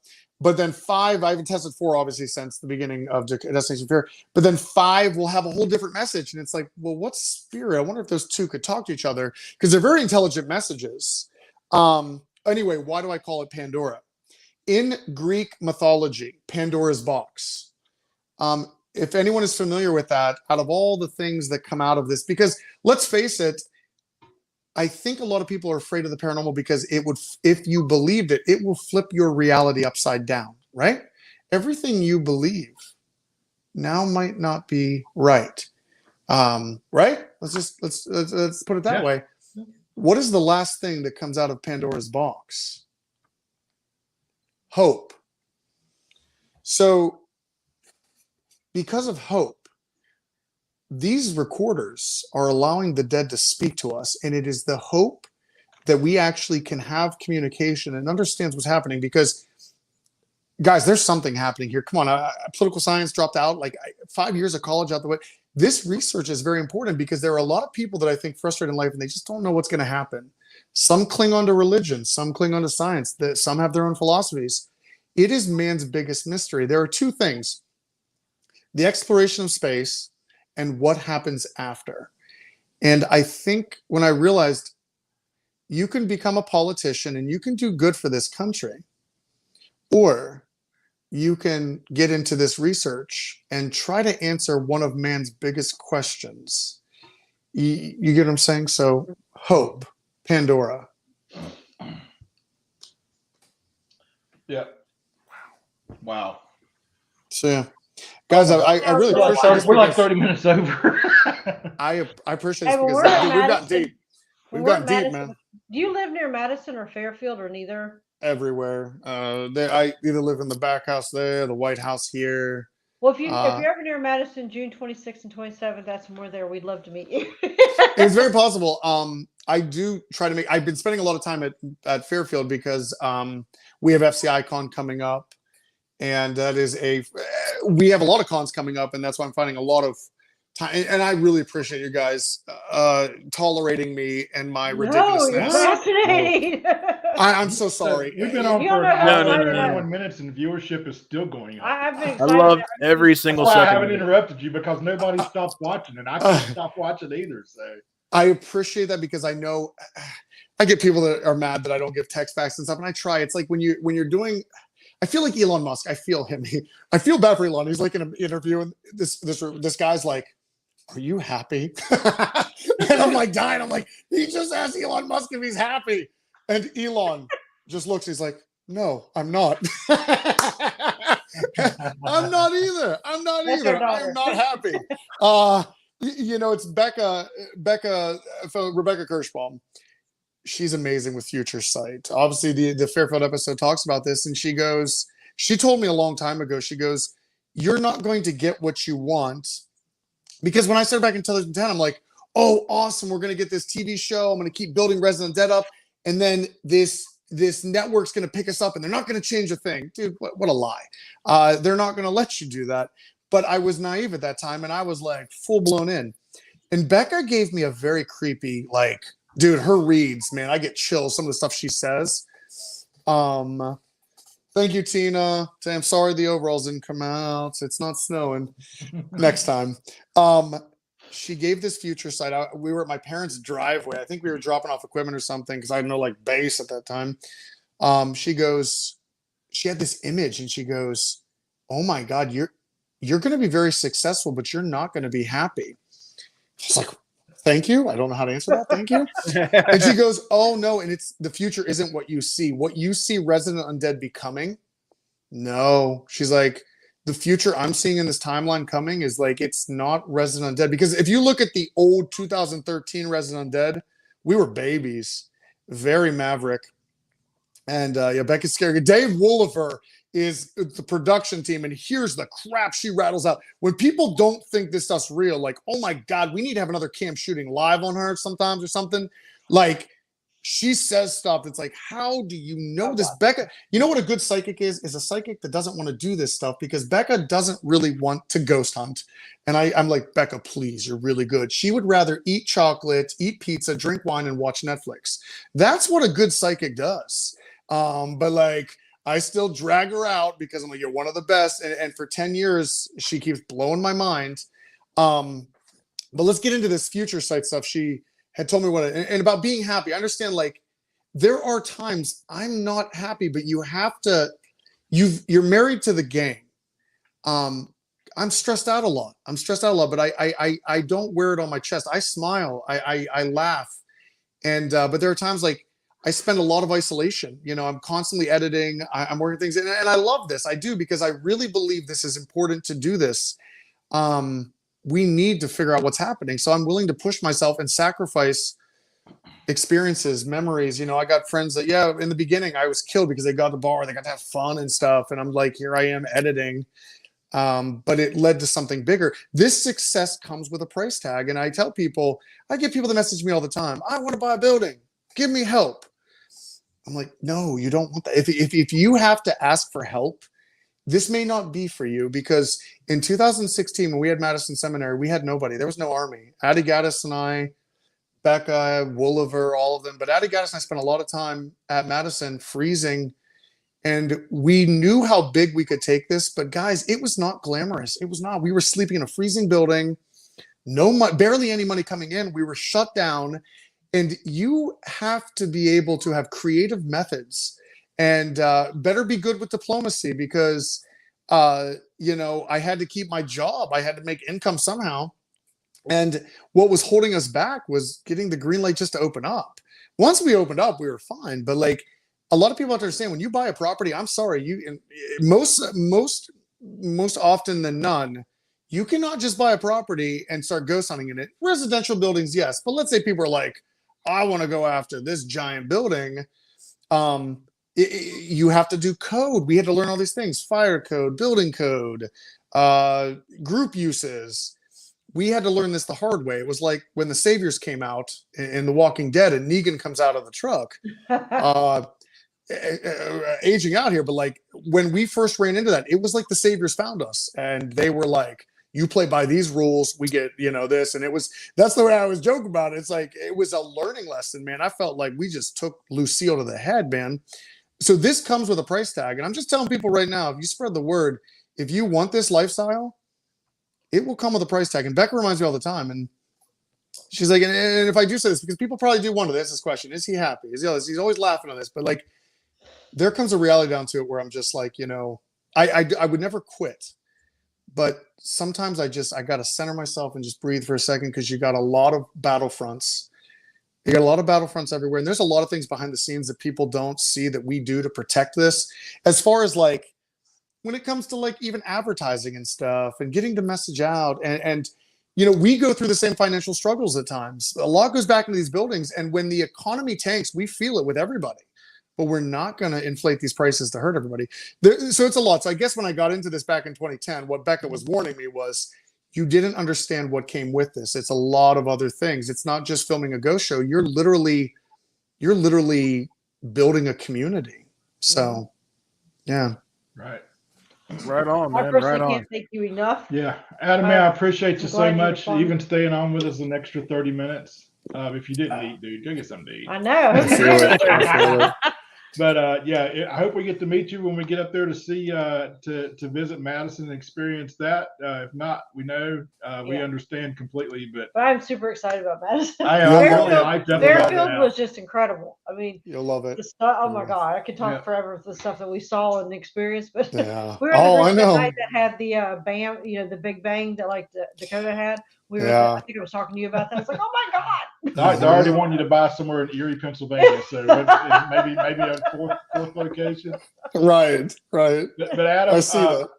Speaker 4: But then 5, I haven't tested 4 obviously since the beginning of Destination Fear. But then 5 will have a whole different message. And it's like, well, what's spirit? I wonder if those 2 could talk to each other because they're very intelligent messages. Anyway, why do I call it Pandora? In Greek mythology, Pandora's box. If anyone is familiar with that, out of all the things that come out of this, because let's face it, I think a lot of people are afraid of the paranormal because it would, if you believed it, it will flip your reality upside down, right? Everything you believe now might not be right. Right? Let's put it that way. What is the last thing that comes out of Pandora's box? Hope. So because of hope, these recorders are allowing the dead to speak to us, and it is the hope that we actually can have communication and understands what's happening. Because, guys, there's something happening here. Come on, political science dropped out, like 5 years of college out the way. This research is very important because there are a lot of people that I think frustrated in life, and they just don't know what's going to happen. Some cling on to religion, some cling on to science, some have their own philosophies. It is man's biggest mystery. There are 2 things: the exploration of space and what happens after. And I think when I realized you can become a politician and you can do good for this country, or you can get into this research and try to answer one of man's biggest questions. You get what I'm saying? So hope, Pandora.
Speaker 2: Yeah. Wow.
Speaker 4: So yeah. Guys, I really appreciate this.
Speaker 2: We're like 30 minutes over.
Speaker 4: I appreciate this because we've got deep. We've got deep, man.
Speaker 1: Do you live near Madison or Fairfield or neither?
Speaker 4: Everywhere. I either live in the back house there, the White House here.
Speaker 1: Well, if you're ever near Madison, June 26th and 27th, that's when we're there. We'd love to meet you.
Speaker 4: It's very possible. I do try to I've been spending a lot of time at Fairfield because we have FCI Con coming up. And that is we have a lot of cons coming up, and that's why I'm finding a lot of time. And I really appreciate you guys tolerating me and my ridiculousness.
Speaker 1: No, you're fascinating.
Speaker 4: I'm so sorry.
Speaker 2: We've been on for 91 minutes, and viewership is still going up.
Speaker 1: I
Speaker 3: love every single second.
Speaker 2: I haven't interrupted you because nobody stopped watching, and I couldn't stop watching either. So
Speaker 4: I appreciate that because I know I get people that are mad that I don't give text backs and stuff, and I try. It's like when you're doing. I feel like Elon Musk. I feel him. I feel bad for Elon. He's like in an interview, and this guy's like, "Are you happy?" And I'm like dying. I'm like, he just asked Elon Musk if he's happy, and Elon just looks. He's like, "No, I'm not. I'm not either. I'm not either. I'm not happy." It's Rebecca Kirschbaum. She's amazing with future sight. Obviously, the Fairfield episode talks about this, and she told me a long time ago, she goes, "You're not going to get what you want." Because when I started back in 2010, I'm like, oh, awesome, we're going to get this TV show. I'm going to keep building Resident Dead up. And then this network's going to pick us up, and they're not going to change a thing. Dude, what a lie. They're not going to let you do that. But I was naive at that time, and I was like full blown in. And Becca gave me a very creepy, like, dude, her reads, man, I get chills. Some of the stuff she says. Thank you, Tina. I'm sorry the overalls didn't come out. It's not snowing. Next time. She gave this future sight. We were at my parents' driveway. I think we were dropping off equipment or something because I had no like base at that time. She had this image and she goes, "Oh my God, you're going to be very successful, but you're not going to be happy." She's like, "Thank you. I don't know how to answer that. Thank you." And she goes, "Oh no. And the future isn't what you see. What you see Resident Undead becoming. No." She's like, "The future I'm seeing in this timeline coming is like, it's not Resident Undead." Because if you look at the old 2013 Resident Undead, we were babies, very maverick. And Becca's scary. Dave Wolliver is the production team, and here's the crap she rattles out. When people don't think this stuff's real, like, oh my God, we need to have another cam shooting live on her sometimes or something. Like, she says stuff that's like, how do you know this? Becca, you know what a good psychic is a psychic that doesn't want to do this stuff, because Becca doesn't really want to ghost hunt. And I'm like, Becca, please, you're really good. She would rather eat chocolate, eat pizza, drink wine, and watch Netflix. That's what a good psychic does. But like, I still drag her out because I'm like, you're one of the best. And for 10 years, she keeps blowing my mind. But let's get into this future sight stuff. She had told me and about being happy. I understand, like, there are times I'm not happy, but you have to, you're married to the game. I'm stressed out a lot. But I don't wear it on my chest. I smile, I laugh. And, but there are times like, I spend a lot of isolation. I'm constantly editing. I'm working things in, and I love this. I do, because I really believe this is important to do this. We need to figure out what's happening. So I'm willing to push myself and sacrifice experiences, memories. I got friends that, in the beginning I was killed because they got to bar, they got to have fun and stuff. And I'm like, here I am editing. But it led to something bigger. This success comes with a price tag. And I get people that message me all the time. I want to buy a building. Give me help. I'm like, no, you don't want that. If you have to ask for help, this may not be for you, because in 2016, when we had Madison Seminary, we had nobody. There was no army. Addie Gaddis and I, Becca, Wolliver, all of them. But Addie Gaddis and I spent a lot of time at Madison freezing, and we knew how big we could take this. But guys, it was not glamorous. It was not. We were sleeping in a freezing building, barely any money coming in. We were shut down. And you have to be able to have creative methods, and better be good with diplomacy, because, I had to keep my job. I had to make income somehow. And what was holding us back was getting the green light just to open up. Once we opened up, we were fine. But like, a lot of people have to understand, when you buy a property, I'm sorry, most often than none, you cannot just buy a property and start ghost hunting in it. Residential buildings, yes. But let's say people are like, I want to go after this giant building. You have to do code. We had to learn all these things: fire code, building code, group uses. We had to learn this the hard way. It was like when the Saviors came out in The Walking Dead, and Negan comes out of the truck. Aging out here, but like when we first ran into that, it was like the Saviors found us, and they were like, you play by these rules, we get, this. And that's the way I always joke about it. It's like, it was a learning lesson, man. I felt like we just took Lucille to the head, man. So this comes with a price tag. And I'm just telling people right now, if you spread the word, if you want this lifestyle, it will come with a price tag. And Becca reminds me all the time. And she's like, and if I do say this, because people probably do wonder this question, is he happy? He's always laughing on this, but like, there comes a reality down to it where I'm just like, I would never quit, but sometimes I got to center myself and just breathe for a second, because you got a lot of battlefronts. You got a lot of battlefronts everywhere. And there's a lot of things behind the scenes that people don't see that we do to protect this. As far as like, when it comes to like even advertising and stuff and getting the message out, and we go through the same financial struggles at times. A lot goes back into these buildings. And when the economy tanks, we feel it with everybody. But we're not going to inflate these prices to hurt everybody. So it's a lot. So I guess when I got into this back in 2010, what Becca was warning me was, you didn't understand what came with this. It's a lot of other things. It's not just filming a ghost show. You're literally building a community. So, yeah.
Speaker 2: Right.
Speaker 3: Right on, man.
Speaker 1: I personally
Speaker 3: Right on.
Speaker 1: can't thank you enough.
Speaker 2: Yeah. Adam, man, I appreciate you so
Speaker 1: glad you
Speaker 2: much,
Speaker 1: responded.
Speaker 2: even staying on with us an extra 30 minutes. If you didn't eat, dude, go get something to eat.
Speaker 1: I know.
Speaker 4: I feel it.
Speaker 2: But I hope we get to meet you when we get up there to see to visit Madison and experience that. If not, we know we understand completely. But
Speaker 1: I'm super excited about Madison.
Speaker 2: I'm really hyped up about
Speaker 1: Fairfield
Speaker 2: that.
Speaker 1: was just incredible. I mean,
Speaker 4: You'll love it.
Speaker 1: the stuff. Oh my God, I could talk forever with the stuff that we saw and experienced. But
Speaker 4: Yeah.
Speaker 1: we were in the
Speaker 4: I
Speaker 1: room
Speaker 4: know.
Speaker 1: that night that had the BAM, the Big Bang that like Dakota had. We were.
Speaker 4: Yeah.
Speaker 1: I think I was talking to you about that. I was like, oh my God.
Speaker 2: I already want you to buy somewhere in Erie, Pennsylvania. So maybe a fourth location.
Speaker 4: Right.
Speaker 2: But Adam,
Speaker 4: I see that.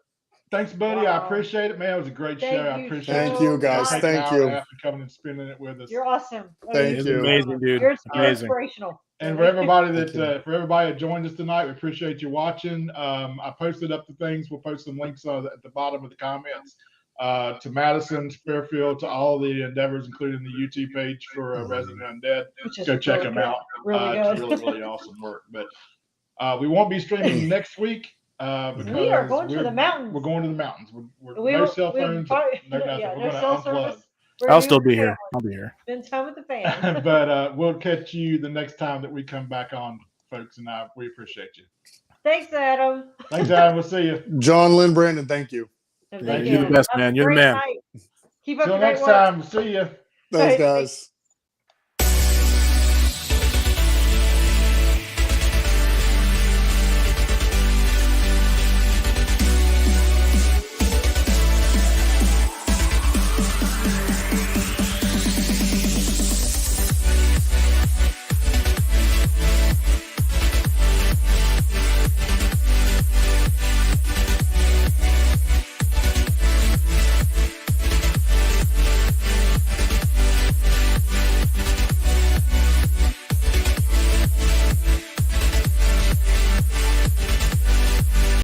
Speaker 2: thanks, buddy. I
Speaker 1: Wow.
Speaker 2: appreciate it, man. It was a great
Speaker 1: Thank
Speaker 2: show. I
Speaker 1: you
Speaker 2: appreciate
Speaker 4: Thank
Speaker 2: it.
Speaker 4: you, guys.
Speaker 2: Taking an
Speaker 4: Thank
Speaker 2: hour and
Speaker 4: you.
Speaker 2: a half and coming and spending it with us.
Speaker 1: You're awesome.
Speaker 4: Thank
Speaker 3: It's
Speaker 4: you.
Speaker 3: amazing, dude.
Speaker 1: You're
Speaker 3: Amazing.
Speaker 1: inspirational.
Speaker 2: And for everybody
Speaker 4: Thank you.
Speaker 2: that joined us tonight, we appreciate you watching. I posted up the things. We'll post some links at the bottom of the comments to Madison, to Fairfield, to all the endeavors, including the YouTube page for Resident Undead.
Speaker 1: Which is
Speaker 2: Go check
Speaker 1: really
Speaker 2: them
Speaker 1: good.
Speaker 2: out.
Speaker 1: Really
Speaker 2: It's
Speaker 1: good.
Speaker 2: really awesome work. But we won't be streaming next week because
Speaker 1: We are going to the mountains.
Speaker 2: We're going to the mountains. We're
Speaker 1: We
Speaker 2: no
Speaker 1: will-
Speaker 2: cell
Speaker 1: we-
Speaker 2: phones, no nothing.
Speaker 1: yeah,
Speaker 2: We're
Speaker 1: no
Speaker 2: going to
Speaker 1: cell
Speaker 2: unplug.
Speaker 1: service. We're
Speaker 3: I'll
Speaker 1: doing
Speaker 3: still be
Speaker 1: the
Speaker 3: here.
Speaker 1: family.
Speaker 3: I'll be here.
Speaker 1: Spend time with the family.
Speaker 2: But we'll catch you the next time that we come back on, folks, and we appreciate you.
Speaker 1: Thanks, Adam.
Speaker 2: Thanks, Adam. We'll see you.
Speaker 4: John Lynn Brandon, thank you.
Speaker 1: And
Speaker 2: Thank
Speaker 1: again,
Speaker 2: you.
Speaker 3: You're the best,
Speaker 1: have a
Speaker 3: man. You're the
Speaker 1: great
Speaker 3: man.
Speaker 1: night. Keep up
Speaker 2: Till
Speaker 1: the great
Speaker 2: next
Speaker 1: work.
Speaker 2: time. See you.
Speaker 4: Thanks, guys.